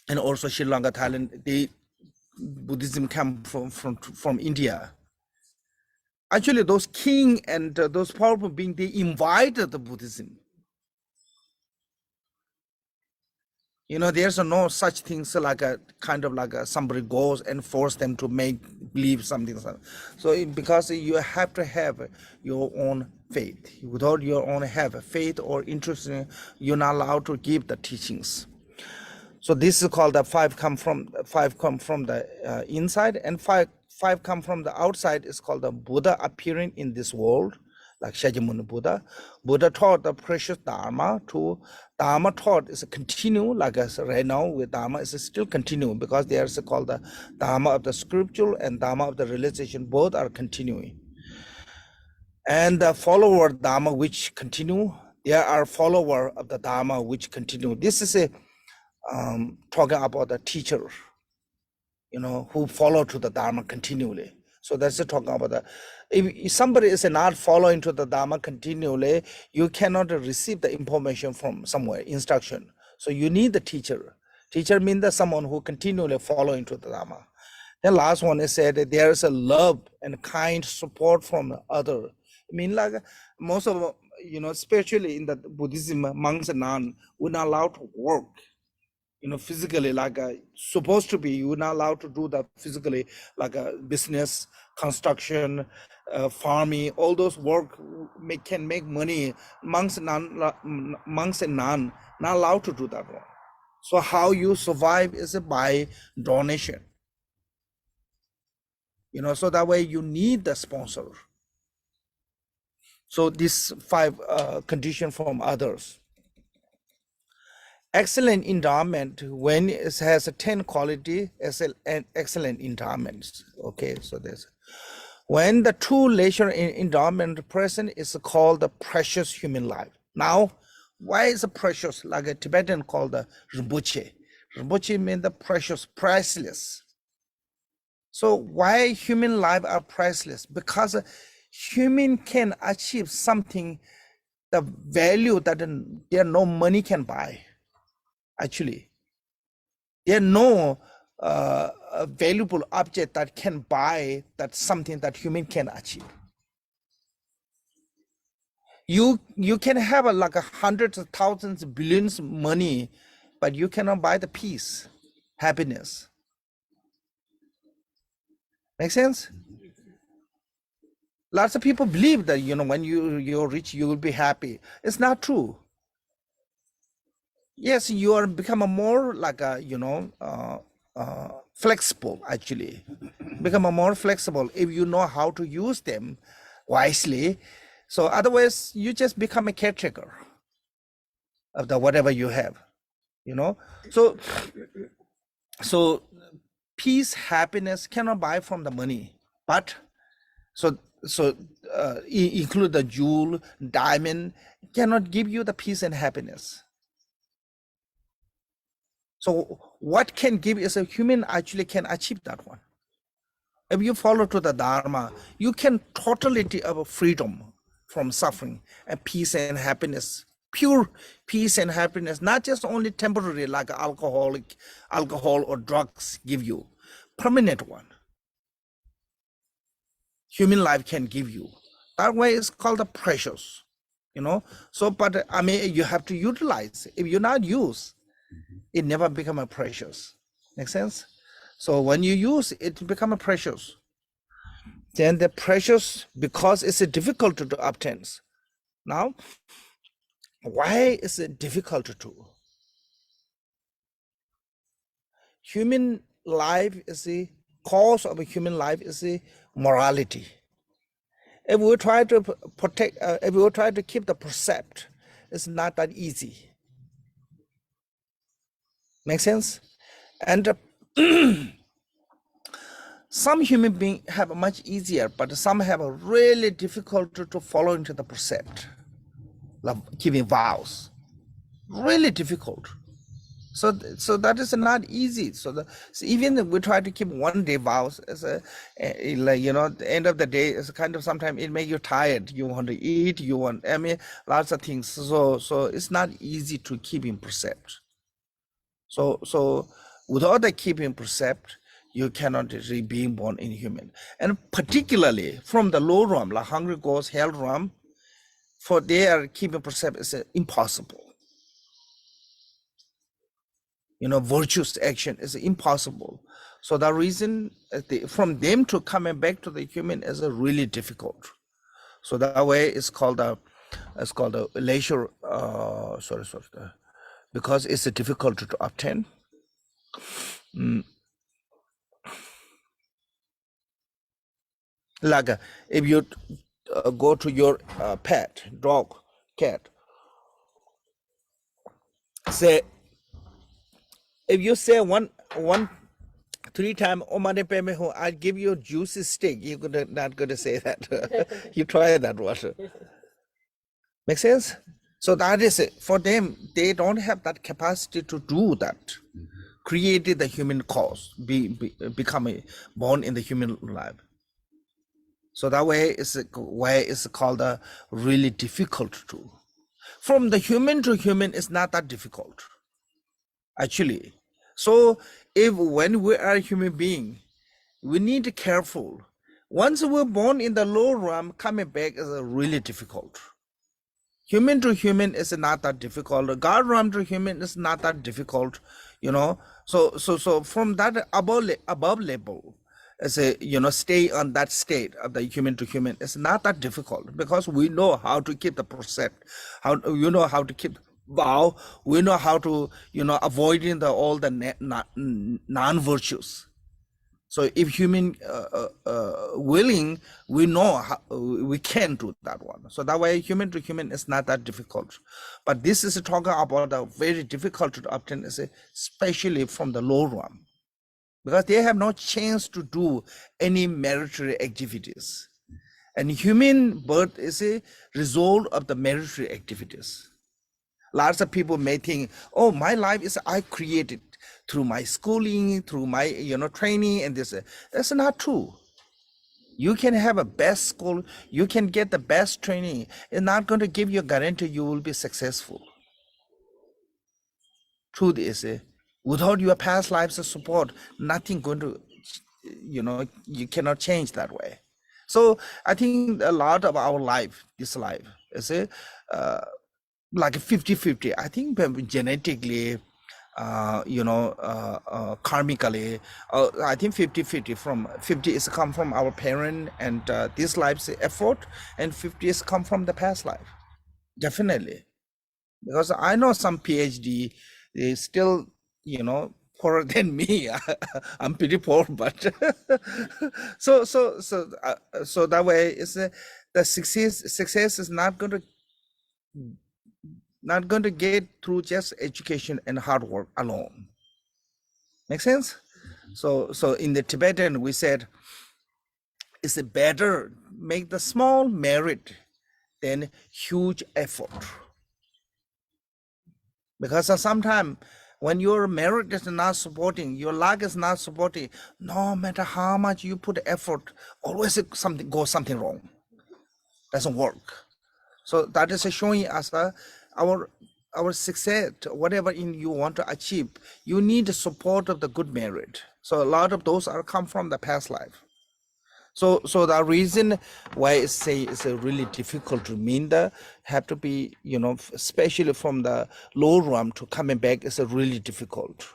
and also Sri Lanka, Thailand. Buddhism come from India. Actually, those king and those powerful beings, they invited the Buddhism. There's no such things like somebody goes and force them to believe something. So because you have to have your own faith. Without your own have faith or interest, you're not allowed to give the teachings. So this is called the five come from the inside, and five come from the outside. Is called the Buddha appearing in this world, like Shakyamuni Buddha. Buddha taught the precious Dharma Dharma taught is a continue, like us right now with Dharma is still continuing, because there's called the Dharma of the scriptural and Dharma of the realization, both are continuing. And the follower Dharma which continue, there are follower of the Dharma which continue. This is talking about the teacher, who follow to the Dharma continually. So that's talking about that. If somebody is not following to the Dharma continually, you cannot receive the information from somewhere, instruction. So you need the teacher. Teacher means that someone who continually following to the Dharma. Then last one is said that there is a love and kind support from the other. I mean, like most of, spiritually in the Buddhism, monks and nuns, we're not allowed to work. physically, like supposed to be, you're not allowed to do that physically, like a business, construction, farming, all those work can make money. Monks and non not allowed to do that one. So how you survive is by donation. So that way you need the sponsor. So these 5 conditions from others. Excellent endowment, when it has a 10 quality, excellent endowments. Okay, so there's when the true leisure endowment present is called the precious human life. Now, why is it precious? Like a Tibetan called the Rinpoche. Rinpoche means the precious, priceless. So why human life are priceless? Because human can achieve something, the value that there no money can buy. Actually, there are no valuable object that can buy that something that human can achieve. You can have like hundreds of thousands, billions money, but you cannot buy the peace, happiness. Make sense? Lots of people believe that when you're rich, you will be happy. It's not true. Yes, you are become a more like a flexible, actually become a more flexible if you know how to use them wisely. So otherwise you just become a caretaker of the whatever you have, so peace, happiness cannot buy from the money, but so include the jewel, diamond cannot give you the peace and happiness. So what can give is a human actually can achieve that one. If you follow to the Dharma, you can totally have freedom from suffering and peace and happiness, pure peace and happiness, not just only temporary like alcohol or drugs give you, permanent one. Human life can give you. That way is called the precious, So, but I mean, you have to utilize. If you're not use, it never become a precious. Make sense? So when you use it, it become a precious. Then the precious, because it's difficult to obtain. Now, why is it difficult to do? Human life is the cause of a human life is the morality. If we try to protect, if we try to keep the precept, it's not that easy. Make sense? And some human beings have much easier, but some have a really difficult to follow into the precept, like giving vows. Really difficult. So that is not easy. So even we try to keep 1 day vows as at the end of the day, it's kind of sometimes it makes you tired. You want to eat, lots of things. So it's not easy to keep in precept. So without the keeping precept, you cannot really be born in human. And particularly from the low realm, like hungry ghosts, hell realm, for their keeping precept is impossible. Virtuous action is impossible. So the reason from them to coming back to the human is really difficult. So that way it's called a leisure. Because it's difficult to obtain. Like if you go to your pet, dog, cat, say, if you say one 3 times, "Oh, I'll give you a juicy steak," you're not going to say that. You try that water. Make sense? So that is it. For them, they don't have that capacity to do that. Created the human cause, becoming born in the human life. So that way it's called a really difficult to do. From the human to human is not that difficult, actually. So when we are a human being, we need to be careful. Once we're born in the low realm, coming back is really difficult. Human to human is not that difficult. God realm to human is not that difficult. you know. So from that above level, as a, you know, stay on that state of the human to human, it's not that difficult, because we know how to keep the precept, how, you know, how to keep vow, we know how to, you know, avoiding the all the non-virtues. So if human willing, we know how, we can do that one. So that way, human to human is not that difficult. But this is talking about a very difficult to obtain, especially from the low realm, because they have no chance to do any military activities. And human birth is a result of the military activities. Lots of people may think, oh, my life is I created through my schooling, through my, you know, training, and this. That's not true. You can have a best school, you can get the best training. It's not going to give you a guarantee you will be successful. Truth is, without your past lives support, nothing going to, you know, you cannot change that way. So I think a lot of our life, this life, is like 50-50. I think genetically, you know, karmically, I think 50-50. From 50 is come from our parent and this life's effort, and 50 is come from the past life. Definitely, because I know some PhD, they still, you know, poorer than me. I'm pretty poor, but so that way is the success is not going to get through just education and hard work alone. Make sense? So in the Tibetan, we said it's a better make the small merit than huge effort. Because sometimes when your merit is not supporting, your luck is not supporting, no matter how much you put effort, always something wrong. Doesn't work. So that is showing us our success, whatever you want to achieve, you need the support of the good merit. So a lot of those are come from the past life. So the reason why I say it's really difficult to mean that have to be, you know, especially from the low realm to coming back is really difficult,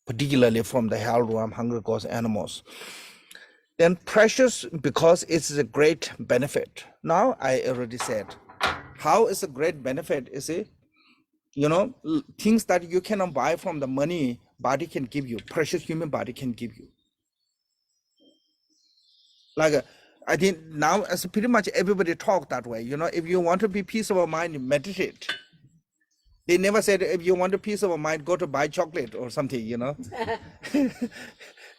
particularly from the hell realm, hungry ghosts, animals. Then precious, because it's a great benefit. Now I already said, how is a great benefit? Is it, you know, things that you cannot buy from the money body can give you, precious human body can give you. Like I think now as pretty much everybody talk that way, you know, if you want to be peace of mind, meditate. They never said if you want a peace of mind, go to buy chocolate or something, you know.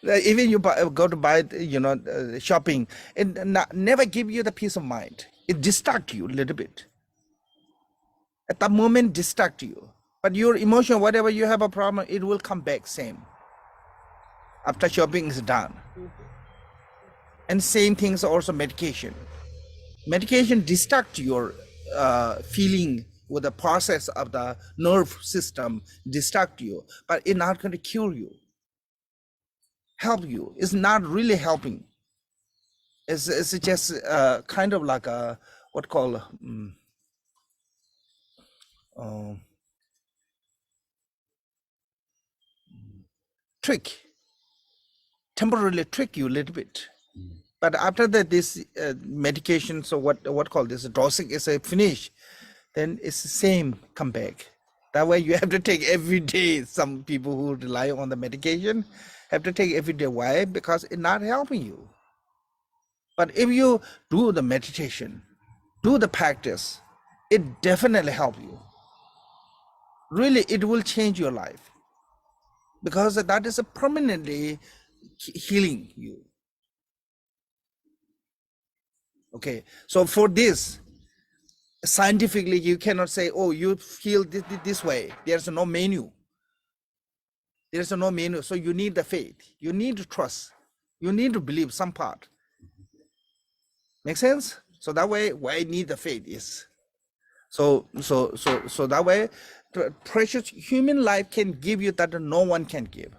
Even you go to buy, you know, shopping, it never give you the peace of mind. It distract you a little bit. At that moment, distract you. But your emotion, whatever you have a problem, it will come back same. After shopping is done. And same things also medication. Medication distract your feeling with the process of the nerve system, distract you, but it's not going to cure you. Help you. It's not really helping. It's just kind of like a what called trick, temporarily trick you a little bit. But after that, this medication, so what called this dosing is a finish, then it's the same come back. That way you have to take every day. Some people who rely on the medication have to take every day. Why? Because it's not helping you. But if you do the meditation, do the practice, it definitely help you. Really, it will change your life, because that is a permanently healing you. Okay, so for this, scientifically, you cannot say, oh, you feel this way. There's no menu. There's no menu. So you need the faith. You need to trust. You need to believe some part. Make sense? So that way, why I need the faith is. So that way, precious human life can give you that no one can give.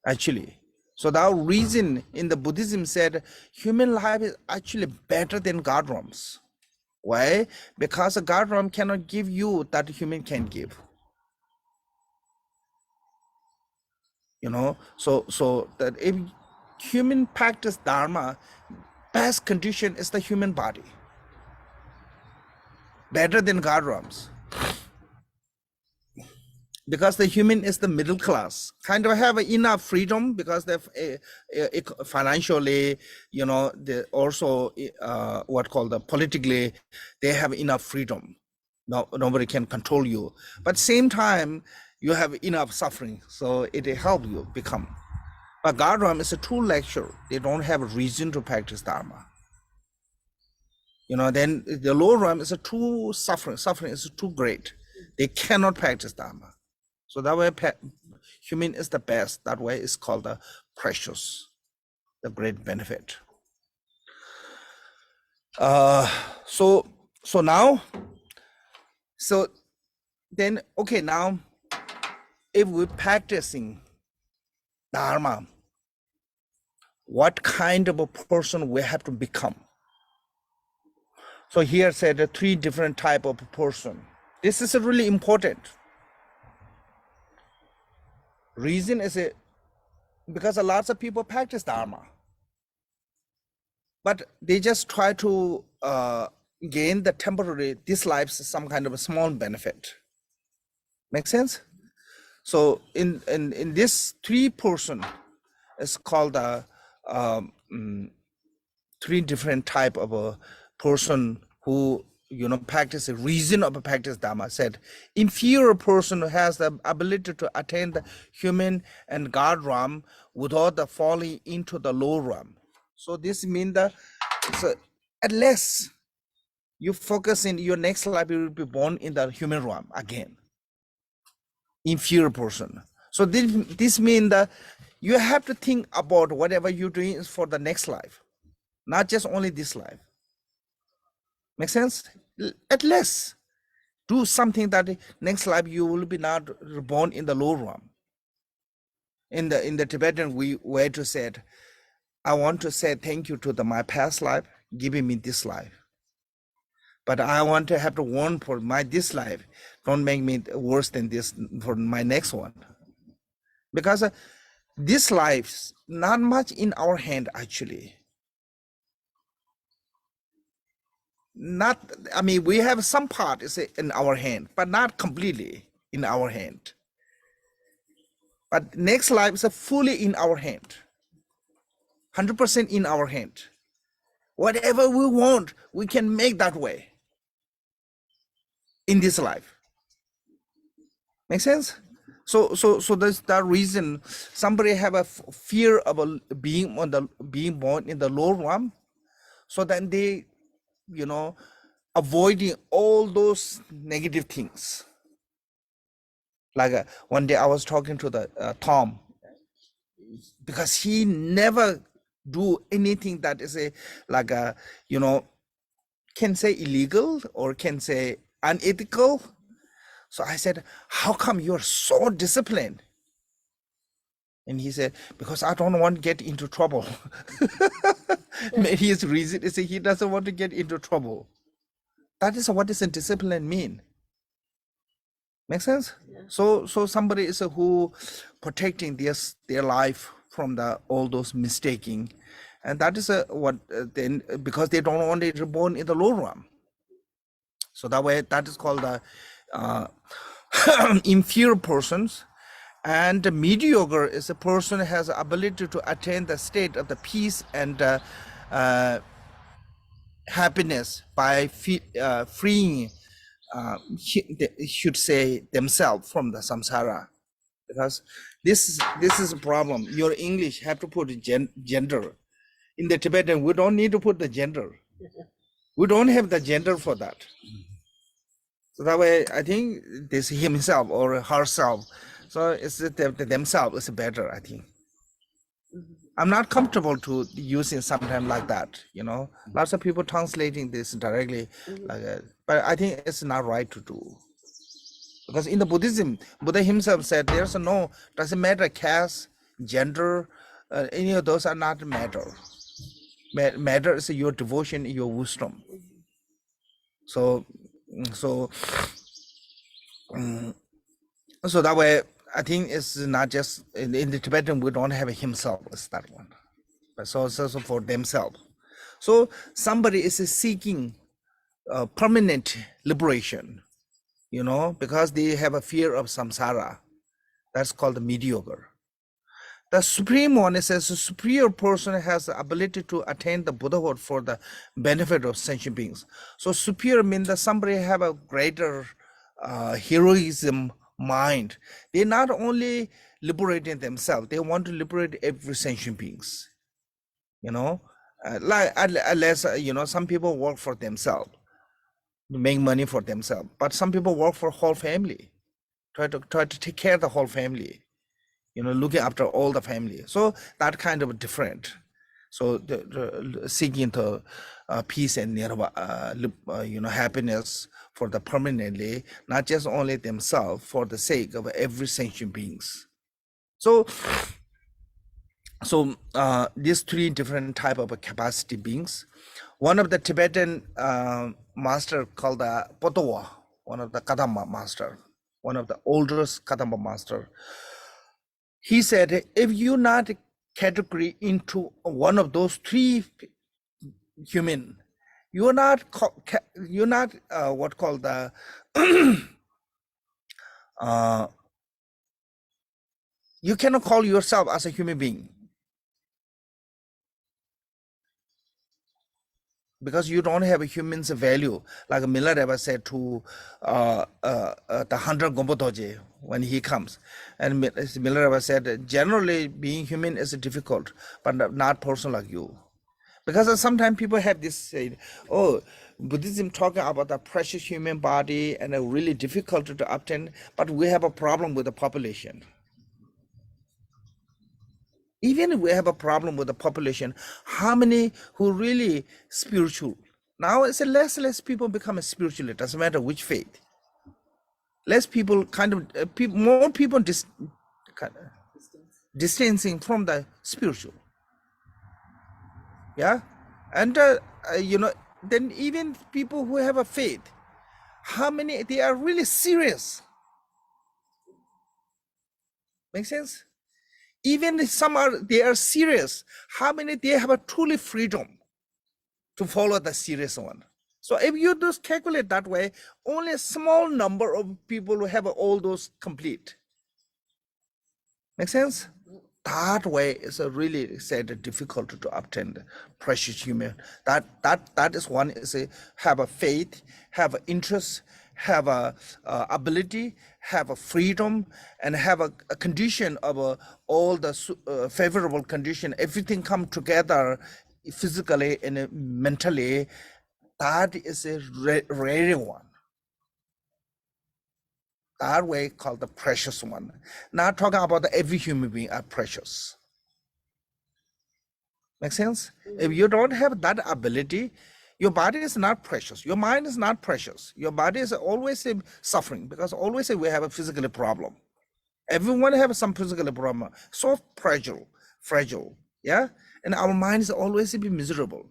Actually. So that reason in the Buddhism said human life is actually better than God realms. Why? Because a God realm cannot give you that human can give. So that if human practice dharma, best condition is the human body, better than God realms, because the human is the middle class, kind of have enough freedom because they're financially, they also what called the politically, they have enough freedom. Nobody can control you, but same time you have enough suffering, so it help you become. But God realm is a true lecture. They don't have a reason to practice dharma. Then the lower realm is a true suffering. Suffering is too great. They cannot practice dharma. So that way, human is the best. That way it's called the precious, the great benefit. So now, then, okay, now, if we're practicing dharma, what kind of a person we have to become? So here said 3 different type of person. This is really important. Reason is because a lot of people practice dharma, but they just try to gain the temporary, this life's some kind of a small benefit. Make sense? So in this 3 person, it's called 3 different type of a person who practice a reason of a practice dharma. Said inferior person who has the ability to attain the human and God realm without the falling into the low realm. So this means that at least you focus in your next life, you will be born in the human realm again. Inferior person. So this means that you have to think about whatever you're doing is for the next life, not just only this life. Make sense? At least do something that next life you will be not reborn in the low realm. In the Tibetan, we were to say, I want to say thank you to my past life, giving me this life. But I want to have to warn for this life, don't make me worse than this for my next one. Because this life's not much in our hand, actually. We have some part is in our hand, but not completely in our hand. But next life is fully in our hand, 100% in our hand. Whatever we want, we can make that way in this life. Make sense? So that's that reason somebody have a fear of being born in the low realm. So then they, avoiding all those negative things. Like one day I was talking to the Tom, because he never do anything that is can say illegal or can say unethical. So I said, how come you're so disciplined? And he said, because I don't want to get into trouble. Maybe his reason is he doesn't want to get into trouble. That is what does discipline mean. Make sense? Yeah. So somebody is who protecting their life from all those mistaking, and that is what then, because they don't want to be reborn in the low realm. So that way, that is called the inferior persons. And the mediocre is a person who has the ability to attain the state of the peace and happiness by freeing, should say, themselves from the samsara. Because this is a problem. Your English have to put gender. In the Tibetan, we don't need to put the gender. We don't have the gender for that. So that way, I think this himself or herself. So it's themselves is better, I think. I'm not comfortable to using sometimes like that, Lots of people translating this directly, but I think it's not right to do. Because in the Buddhism, Buddha himself said there's doesn't matter caste, gender, any of those are not matter. Matter is your devotion, your wisdom. So that way, I think it's not just in the Tibetan, we don't have a himself as that one, but so it's also for themselves. So somebody is seeking permanent liberation, you know, because they have a fear of samsara. That's called the mediocre. The supreme one is as a superior person has the ability to attain the Buddhahood for the benefit of sentient beings. So superior means that somebody have a greater heroism mind. They not only liberating themselves, they want to liberate every sentient beings. You know, like unless you know, some people work for themselves, make money for themselves, but some people work for whole family, try to take care of the whole family, you know, looking after all the family. So that kind of different. So the seeking the peace and nirvana, you know, happiness for the permanently, not just only themselves, for the sake of every sentient beings. So these three different type of capacity beings. One of the Tibetan master called the Potowa, one of the Kadamba master, one of the oldest Kadamba master. He said, if you not category into one of those three human, you're not what called the you cannot call yourself as a human being, because you don't have a human's value. Like Miller ever said to the hunter Gombotoje when he comes, and Miller ever said, generally being human is difficult, but not person like you. Because sometimes people have this say, oh, Buddhism talking about the precious human body and a really difficult to obtain, but we have a problem with the population. Even if we have a problem with the population, how many who really spiritual? Now it's a less people become a spiritual. It doesn't matter which faith. Less people kind of more people distancing from the spiritual. Yeah, and you know, then even people who have a faith, how many they are really serious? Make sense? Even if some are they are serious, how many they have a truly freedom to follow the serious one? So if you just calculate that way, only a small number of people who have all those complete. Make sense? That way is a really said difficult to obtain the precious human. That is one is a have a faith, have an interest, have a ability, have a freedom, and have a condition of all the favorable condition. Everything come together physically and mentally. That is a rare one. That way called the precious one. Not talking about every human being are precious. Make sense? If you don't have that ability, your body is not precious. Your mind is not precious. Your body is always suffering, because always we have a physical problem. Everyone have some physical problem. So fragile. Yeah, and our mind is always be miserable.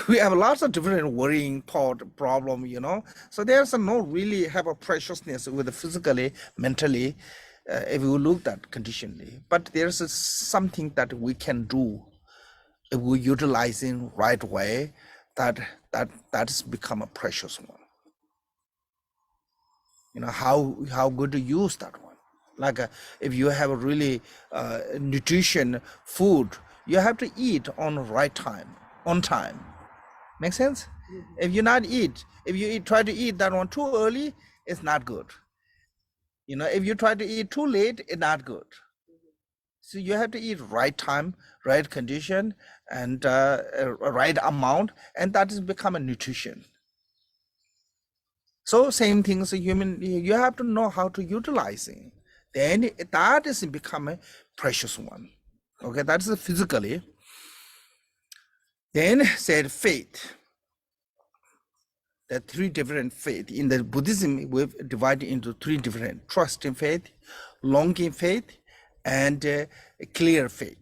We have lots of different worrying problem, you know. So there's no really have a preciousness with the physically, mentally, if you look at conditionally. But there's something that we can do if we utilizing right way, that's become a precious one. You know how good to use that one. Like if you have a really nutrition food, you have to eat on right time, on time. Make sense? If you try to eat that one too early, it's not good. You know, if you try to eat too late, it's not good. So you have to eat right time, right condition, and right amount, and that is become a nutrition. So same things, human, you have to know how to utilize it. Then that is become a precious one. Okay, that's physically. Then said faith. The three different faith. In the Buddhism, we've divided into three different: trusting faith, longing faith, and clear faith.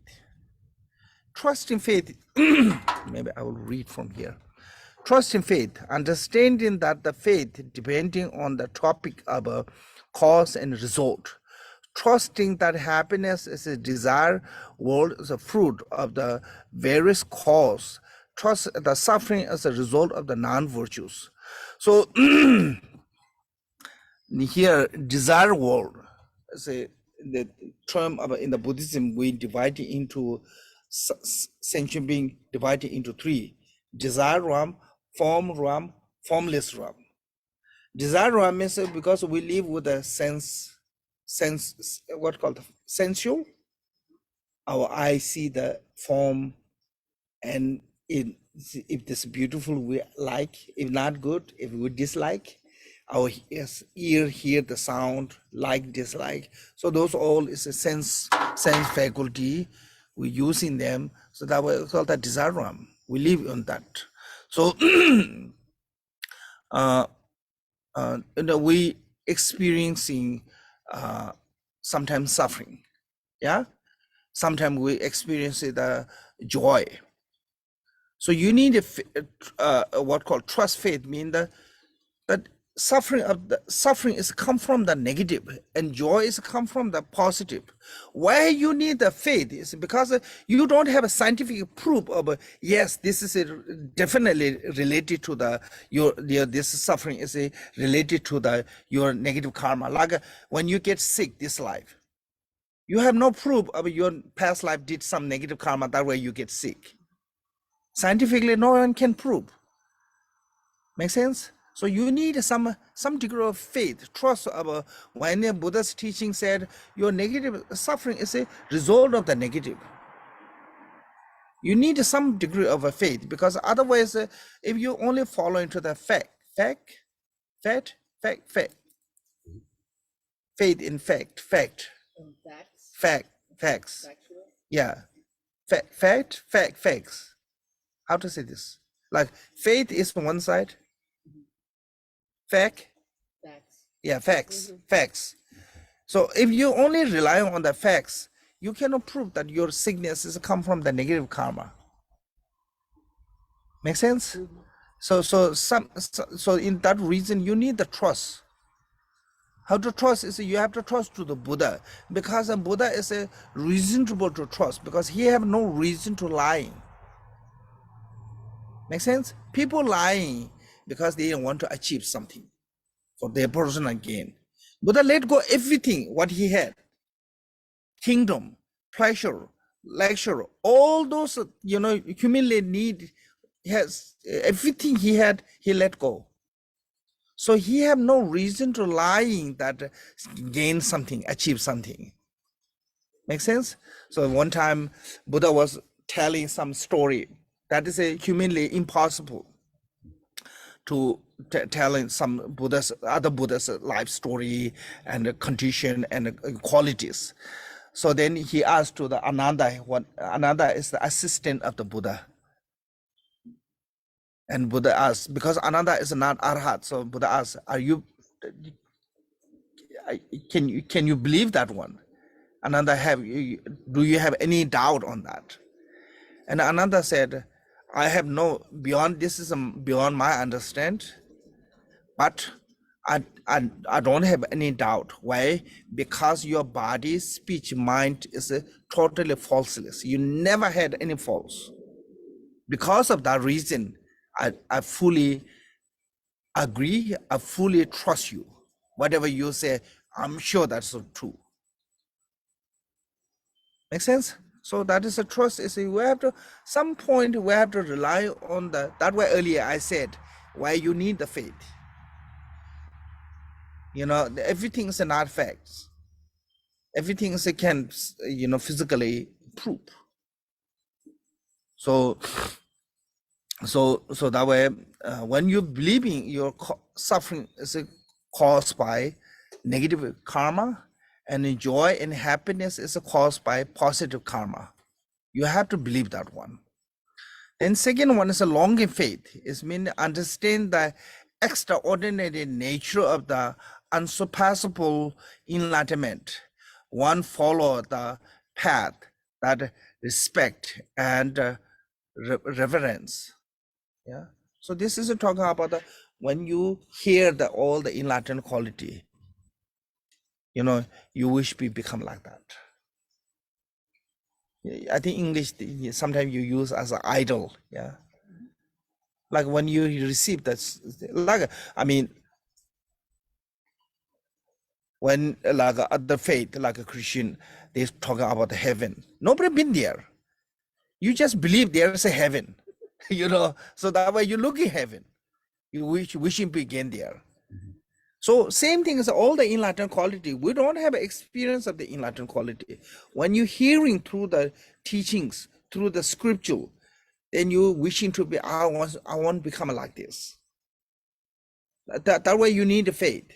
Trusting faith, maybe I will read from here. Trusting faith, understanding that the faith, depending on the topic of cause and result. Trusting that happiness is a desired world is a fruit of the various cause. Trust the suffering as a result of the non-virtues. So here, desire world, say the term in the Buddhism, we divide it into sentient being divided into three: desire realm, form realm, formless realm. Desire realm is because we live with a sense, what called sensual. Our eyes see the form, and if this beautiful we like, if not good, if we dislike, our ear hear the sound, like, dislike. So those all is a sense faculty we use in them. So that we call that desire realm. We live on that. So we experiencing sometimes suffering, yeah. Sometimes we experience the joy. So you need what called trust faith, mean that suffering is come from the negative and joy is come from the positive. Why you need the faith is because you don't have a scientific proof of yes, this is definitely related to your this suffering is related to your negative karma. Like when you get sick this life, you have no proof of your past life did some negative karma, that way you get sick. Scientifically, no one can prove. Make sense? So you need some degree of faith, trust about when the Buddha's teaching said your negative suffering is a result of the negative. You need some degree of a faith, because otherwise, if you only follow into the faith in facts. Yeah, facts. How to say this? Like faith is on one side, facts. Yeah, facts. So if you only rely on the facts, you cannot prove that your sickness is come from the negative karma. Make sense? So in that reason, you need the trust. How to trust is you have to trust to the Buddha, because a Buddha is a reasonable to trust, because he have no reason to lie. Make sense? People lying because they want to achieve something for their personal gain. Buddha let go everything what he had. Kingdom, pleasure, lecture, all those humanly need, has everything he had, he let go. So he have no reason to lying that gain something, achieve something. Make sense? So one time Buddha was telling some story that is a humanly impossible to telling some other Buddha's life story and condition and qualities. So then he asked to the Ananda, Ananda is the assistant of the Buddha. And Buddha asked, because Ananda is not Arhat, so Buddha asked, can you believe that one? Ananda, do you have any doubt on that? And Ananda said, I have no, this is beyond my understand, but I don't have any doubt. Why? Because your body, speech, mind is totally falseless. You never had any false. Because of that reason, I fully agree, I fully trust you. Whatever you say, I'm sure that's true. Make sense? So that is a trust. Is we have to, some point we have to rely on that way earlier I said, why you need the faith. Everything is not facts. Everything is can, physically prove. So that way, when you believing your suffering is caused by negative karma, and joy and happiness is caused by positive karma. You have to believe that one. And second one is a longing faith. It means understand the extraordinary nature of the unsurpassable enlightenment. One follow the path that respect and reverence. Yeah. So this is talking about when you hear all the enlightened quality. you know, you wish we become like that. I think English sometimes you use as an idol, yeah. Like when you receive that, like I mean, when like other faith, like a Christian, they talk about heaven. Nobody been there. You just believe there is a heaven, you know. So that way you look in heaven, you wishing begin there. So same thing as all the enlightened quality. We don't have experience of the enlightened quality. When you hearing through the teachings, through the scripture, then you wishing to be, I want to become like this. That way you need the faith.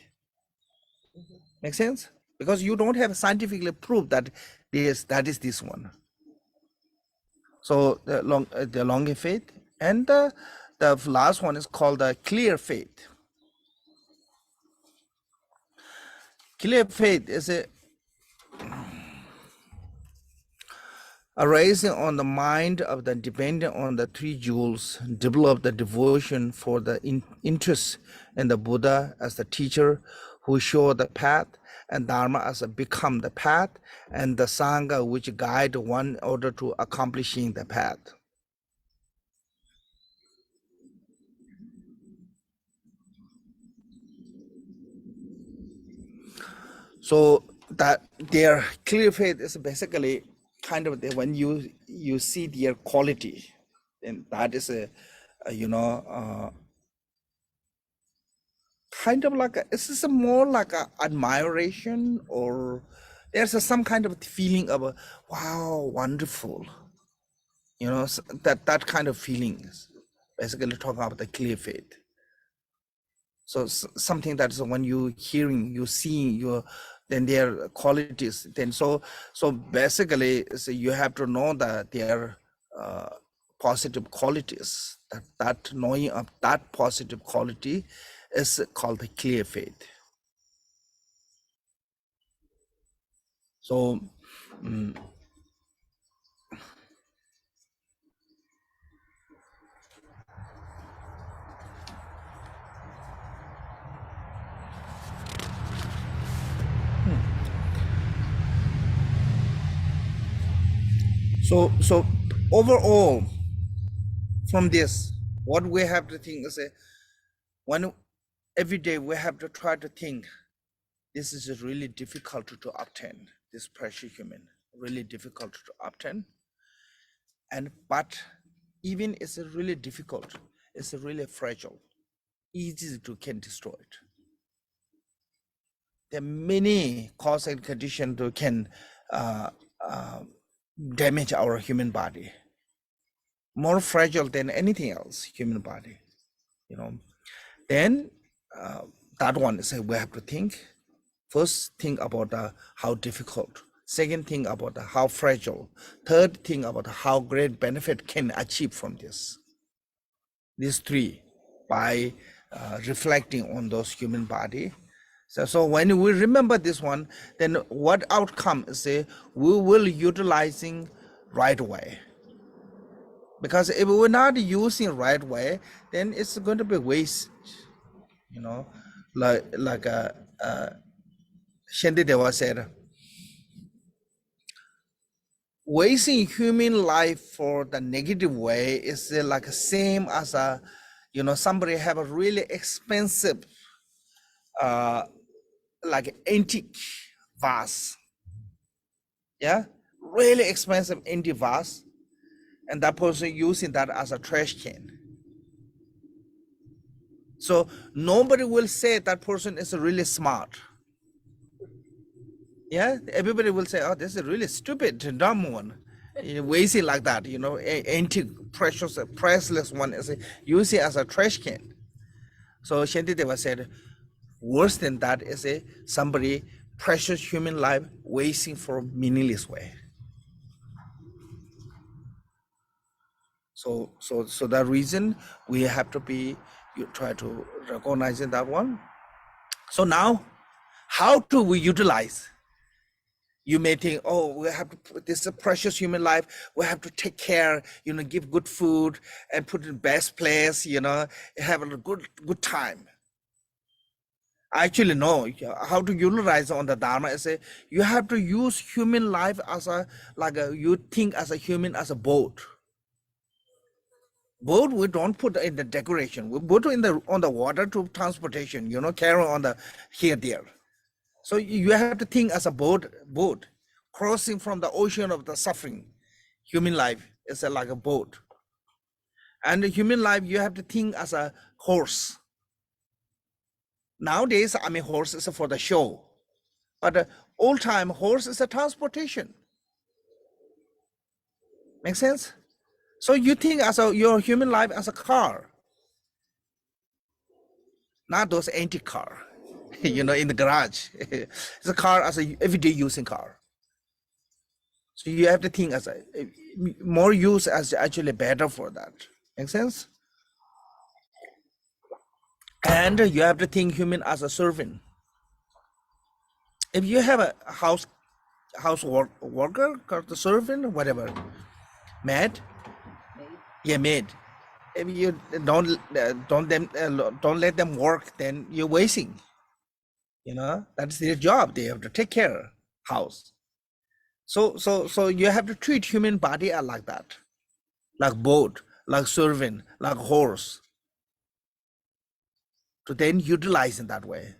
Make sense? Because you don't have scientifically proof that that is this one. So the longer faith, and the last one is called the clear faith. Clear faith is arising on the mind of the dependent on the three jewels, develop the devotion for the interest in the Buddha as the teacher who show the path, and Dharma as become the path, and the Sangha which guide one in order to accomplishing the path. So that their clear faith is basically kind of when you see their quality, and that is you know, kind of like this is more like a admiration, or there's some kind of feeling of wow, wonderful, you know, that kind of feelings. Basically talking about the clear faith. So something that is when you hearing, you seeing, your then their qualities. Then so basically, so you have to know that their positive qualities. That knowing of that positive quality is called the clear faith. So. So overall, from this, what we have to think is when every day we have to try to think, this is really difficult to obtain, this precious human, really difficult to obtain. But even it's really difficult, it's really fragile, easy to can destroy it. There are many cause and conditions that can damage our human body, more fragile than anything else, human body, you know. Then that one is we have to think. First, think about how difficult. Second, think about how fragile. Third, think about how great benefit can achieve from this. These three, by reflecting on those human body. So when we remember this one, then what outcome is we will utilizing right way. Because if we're not using right way, then it's going to be waste. You know, like Shantideva said, wasting human life for the negative way is like same as you know, somebody have a really expensive like antique vase, yeah, really expensive antique vase, and that person using that as a trash can. So nobody will say that person is really smart. Yeah, everybody will say, oh, this is really stupid, dumb one. Wasting like that, you know, antique, precious, priceless one is using as a trash can. So Shantideva said, worse than that is somebody precious human life wasting for meaningless way. So that reason we have to be, you try to recognize in that one. So now, how do we utilize? You may think, oh, we have to put this is a precious human life. We have to take care, you know, give good food and put it in best place, you know, have a good time. Actually, no. How to utilize on the Dharma is you have to use human life as a you think as a human as a boat. Boat we don't put in the decoration. We put in the on the water to transportation. Carry on the here there. So you have to think as a boat crossing from the ocean of the suffering. Human life is like a boat, and the human life you have to think as a horse. Nowadays, I mean, horse is for the show, but old time horse is a transportation. Make sense? So you think as your human life as a car, not those antique car, in the garage. It's a car as a everyday using car. So you have to think as a more use as actually better for that. Make sense? And you have to think human as a servant. If you have a worker, called the servant, whatever, maid, yeah, maid. If you don't let them work, then you're wasting. That's their job. They have to take care house. So you have to treat human body like that, like boat, like servant, like horse, to then utilize in that way.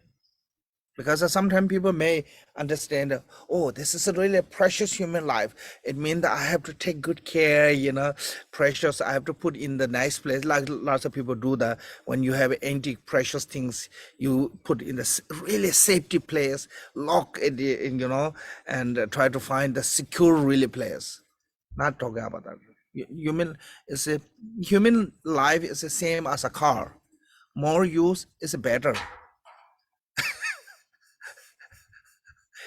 Because sometimes people may understand, oh, this is a really precious human life. It means that I have to take good care, precious. I have to put in the nice place, like lots of people do that. When you have antique precious things, you put in the really safety place, lock it in, and try to find the secure really place. Not talking about that. Human life is the same as a car. More use is better.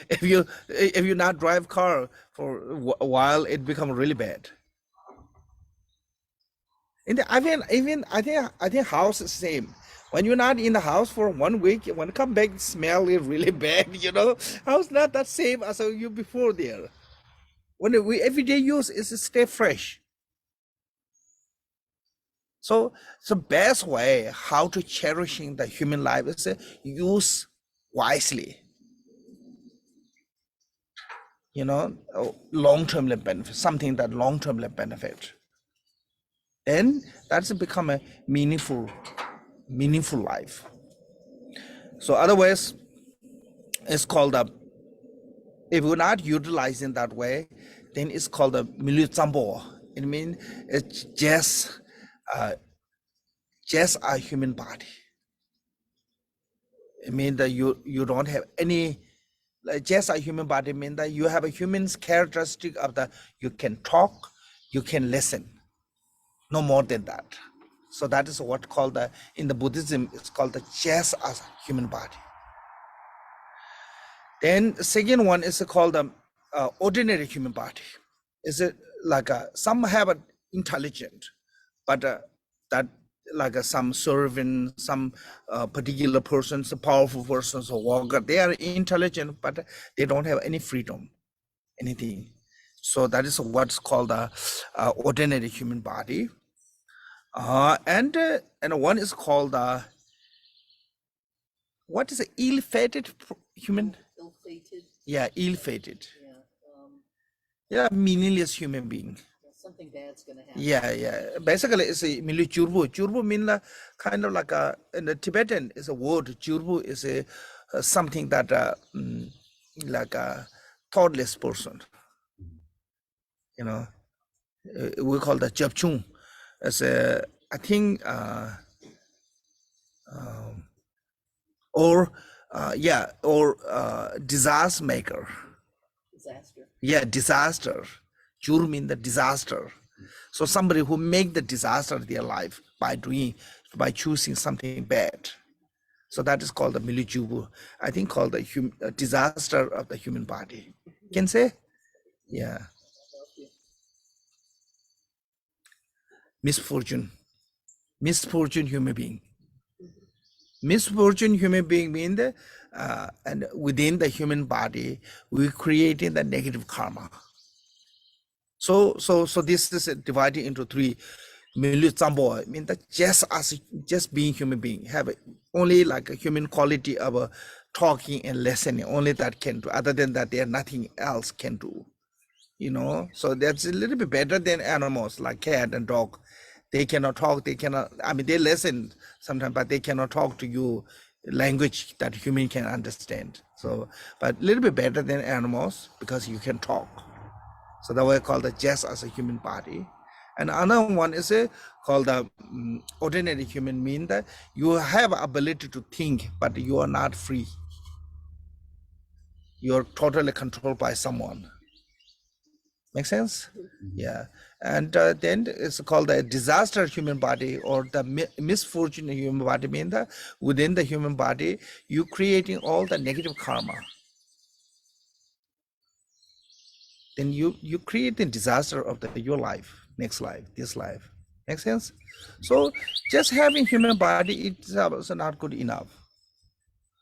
If you not drive car for a while, it become really bad. I think house is same. When you're not in the house for 1 week, when you come back, smell is really bad. House not that same as you before there. When we everyday use is to stay fresh. So the best way how to cherishing the human life is use wisely. Long-term benefit, something that long-term benefit. Then that's become a meaningful life. So otherwise, it's called if we're not utilizing that way, then it's called a milieu zambo. It means it's just a human body. It means that you don't have any. Just a human body means that you have a human's characteristic of you can talk, you can listen, no more than that. So that is what called in the Buddhism, it's called just as a human body. Then the second one is called ordinary human body. Is it like some have an intelligent, but that like some servant, some particular persons, powerful persons or worker, they are intelligent, but they don't have any freedom, anything. So that is what's called the ordinary human body. And one is called what is ill-fated human? Ill-fated. Yeah, ill-fated. Yeah. Meaningless human being. Something bad's gonna happen. Yeah. Basically, it's a milieu jurbu. Jurbu means kind of like in the Tibetan is a word. Jurbu is something that like a thoughtless person. We call that japchung. As I think or disaster maker. Disaster. Yeah, disaster. Jur means the disaster. So somebody who make the disaster of their life by choosing something bad. So that is called the milijubu. I think called the disaster of the human body. Can say? Yeah. Misfortune human being. Misfortune human being means and within the human body, we creating the negative karma. So this is divided into three. mean that just being human being, have only like a human quality of talking and listening, only that can do. Other than that, there nothing else can do. So that's a little bit better than animals like cat and dog. They cannot talk, they cannot, I mean, they listen sometimes, but they cannot talk to you language that human can understand. So, but a little bit better than animals because you can talk. So that way called the just as a human body. And another one is called the ordinary human, mean that you have ability to think, but you are not free. You're totally controlled by someone. Make sense? Yeah. And then it's called the disaster human body, or the misfortune human body, mean that within the human body, you creating all the negative karma. Then you create the disaster of your life, next life, this life. Make sense? So just having human body itself is not good enough.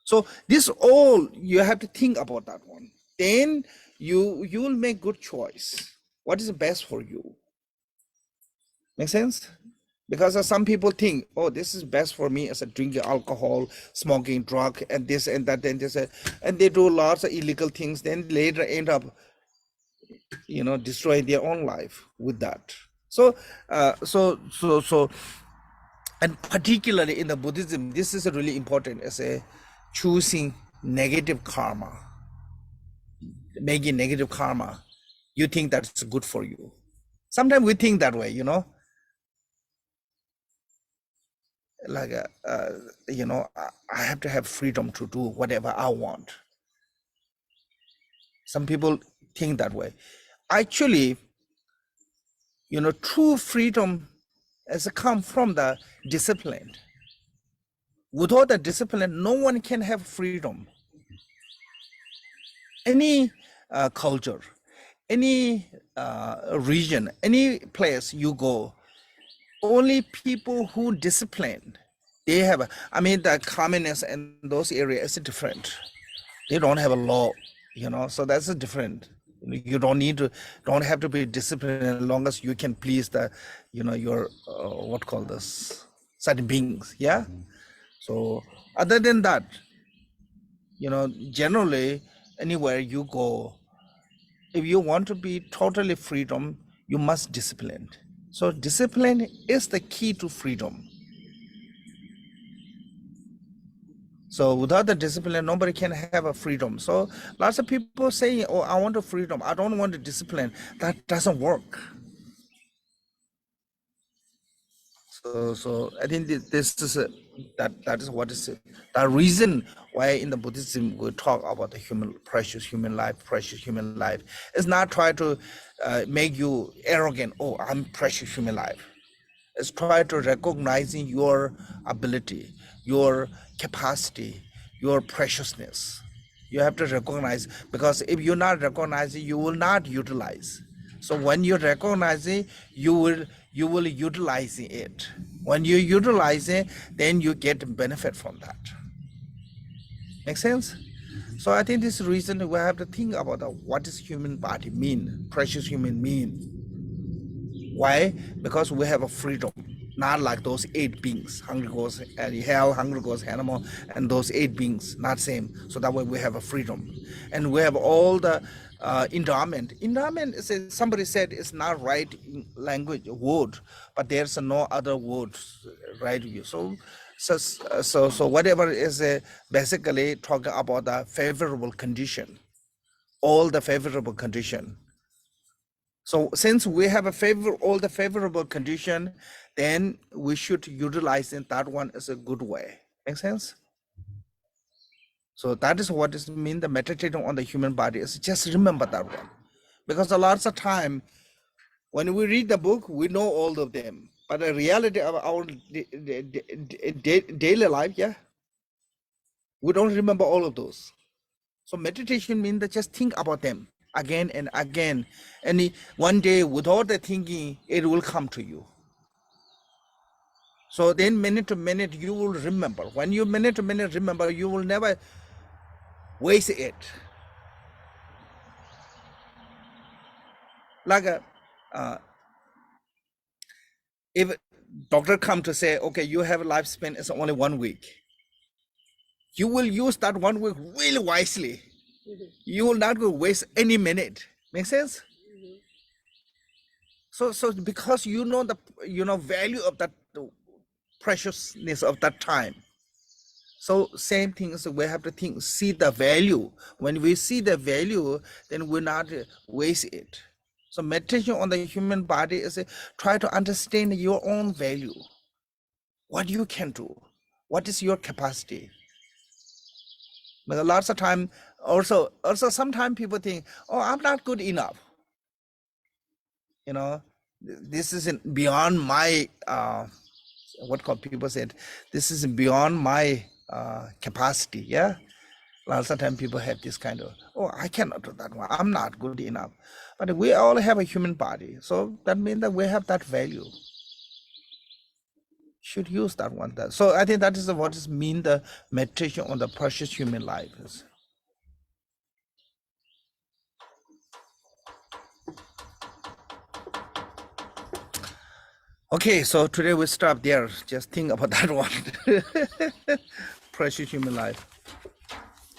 So this all you have to think about that one. Then you will make good choice. What is the best for you? Make sense? Because some people think, oh, this is best for me as a drinking alcohol, smoking drug, and this and that, and this, and they do lots of illegal things. Then later end up, destroy their own life with that. So, and particularly in the Buddhism, this is really important as a choosing negative karma, making negative karma. You think that's good for you. Sometimes we think that way, like, I have to have freedom to do whatever I want. Some people think that way. Actually, true freedom has come from the discipline. Without the discipline, no one can have freedom. Any culture, any region, any place you go, only people who discipline, they have, the communists in those areas is different. They don't have a law, so that's a different. You don't have to be disciplined as long as you can please the, your what call this, certain beings. Yeah. So other than that, generally anywhere you go, if you want to be totally freedom, you must discipline. So discipline is the key to freedom. So without the discipline, nobody can have a freedom. So lots of people saying, oh, I want a freedom, I don't want a discipline. That doesn't work. So I think this is that is what is the reason why in the Buddhism we talk about the precious human life. It's not try to make you arrogant. Oh, I'm precious human life. It's try to recognizing your ability, your capacity, your preciousness. You have to recognize, because if you're not recognizing, you will not utilize. So when you recognize it, you will utilize it. When you utilize it, then you get benefit from that. Make sense? So I think this reason we have to think about what does human body mean, precious human mean. Why? Because we have a freedom, not like those 8 beings, hungry ghost and hell, hungry ghost animal, and those 8 beings, not same. So that way we have a freedom, and we have all the endowment. Endowment is somebody said it's not right in language word, but there's no other words right. So whatever is basically talking about the favorable condition, all the favorable condition. So since we have all the favorable condition, then we should utilize that one as a good way. Make sense? So that is what is mean the meditating on the human body is just remember that one. Because a lot of time when we read the book, we know all of them. But the reality of our daily life, yeah, we don't remember all of those. So meditation means that just think about them again and again. And one day without the thinking, it will come to you. So then minute to minute, you will remember. When you minute to minute remember, you will never waste it. Like if doctor come to say, okay, you have a lifespan is only 1 week, you will use that 1 week really wisely. Mhm. You will not go waste any minute. Make sense? Mhm. So because you know the value of that, the preciousness of that time. So same things, we have to think, see the value. When we see the value, then we not waste it. So meditation on the human body is try to understand your own value, what you can do, what is your capacity. But lots of time, also sometimes people think, oh, I'm not good enough. This isn't beyond my what called people said, this is beyond my capacity. Yeah, lots of time people have this kind of, oh, I cannot do that one, I'm not good enough. But we all have a human body, so that means that we have that value, should use that one. So I think that is what is mean the meditation on the precious human life is. Okay, so today we stop there. Just think about that one. Precious human life.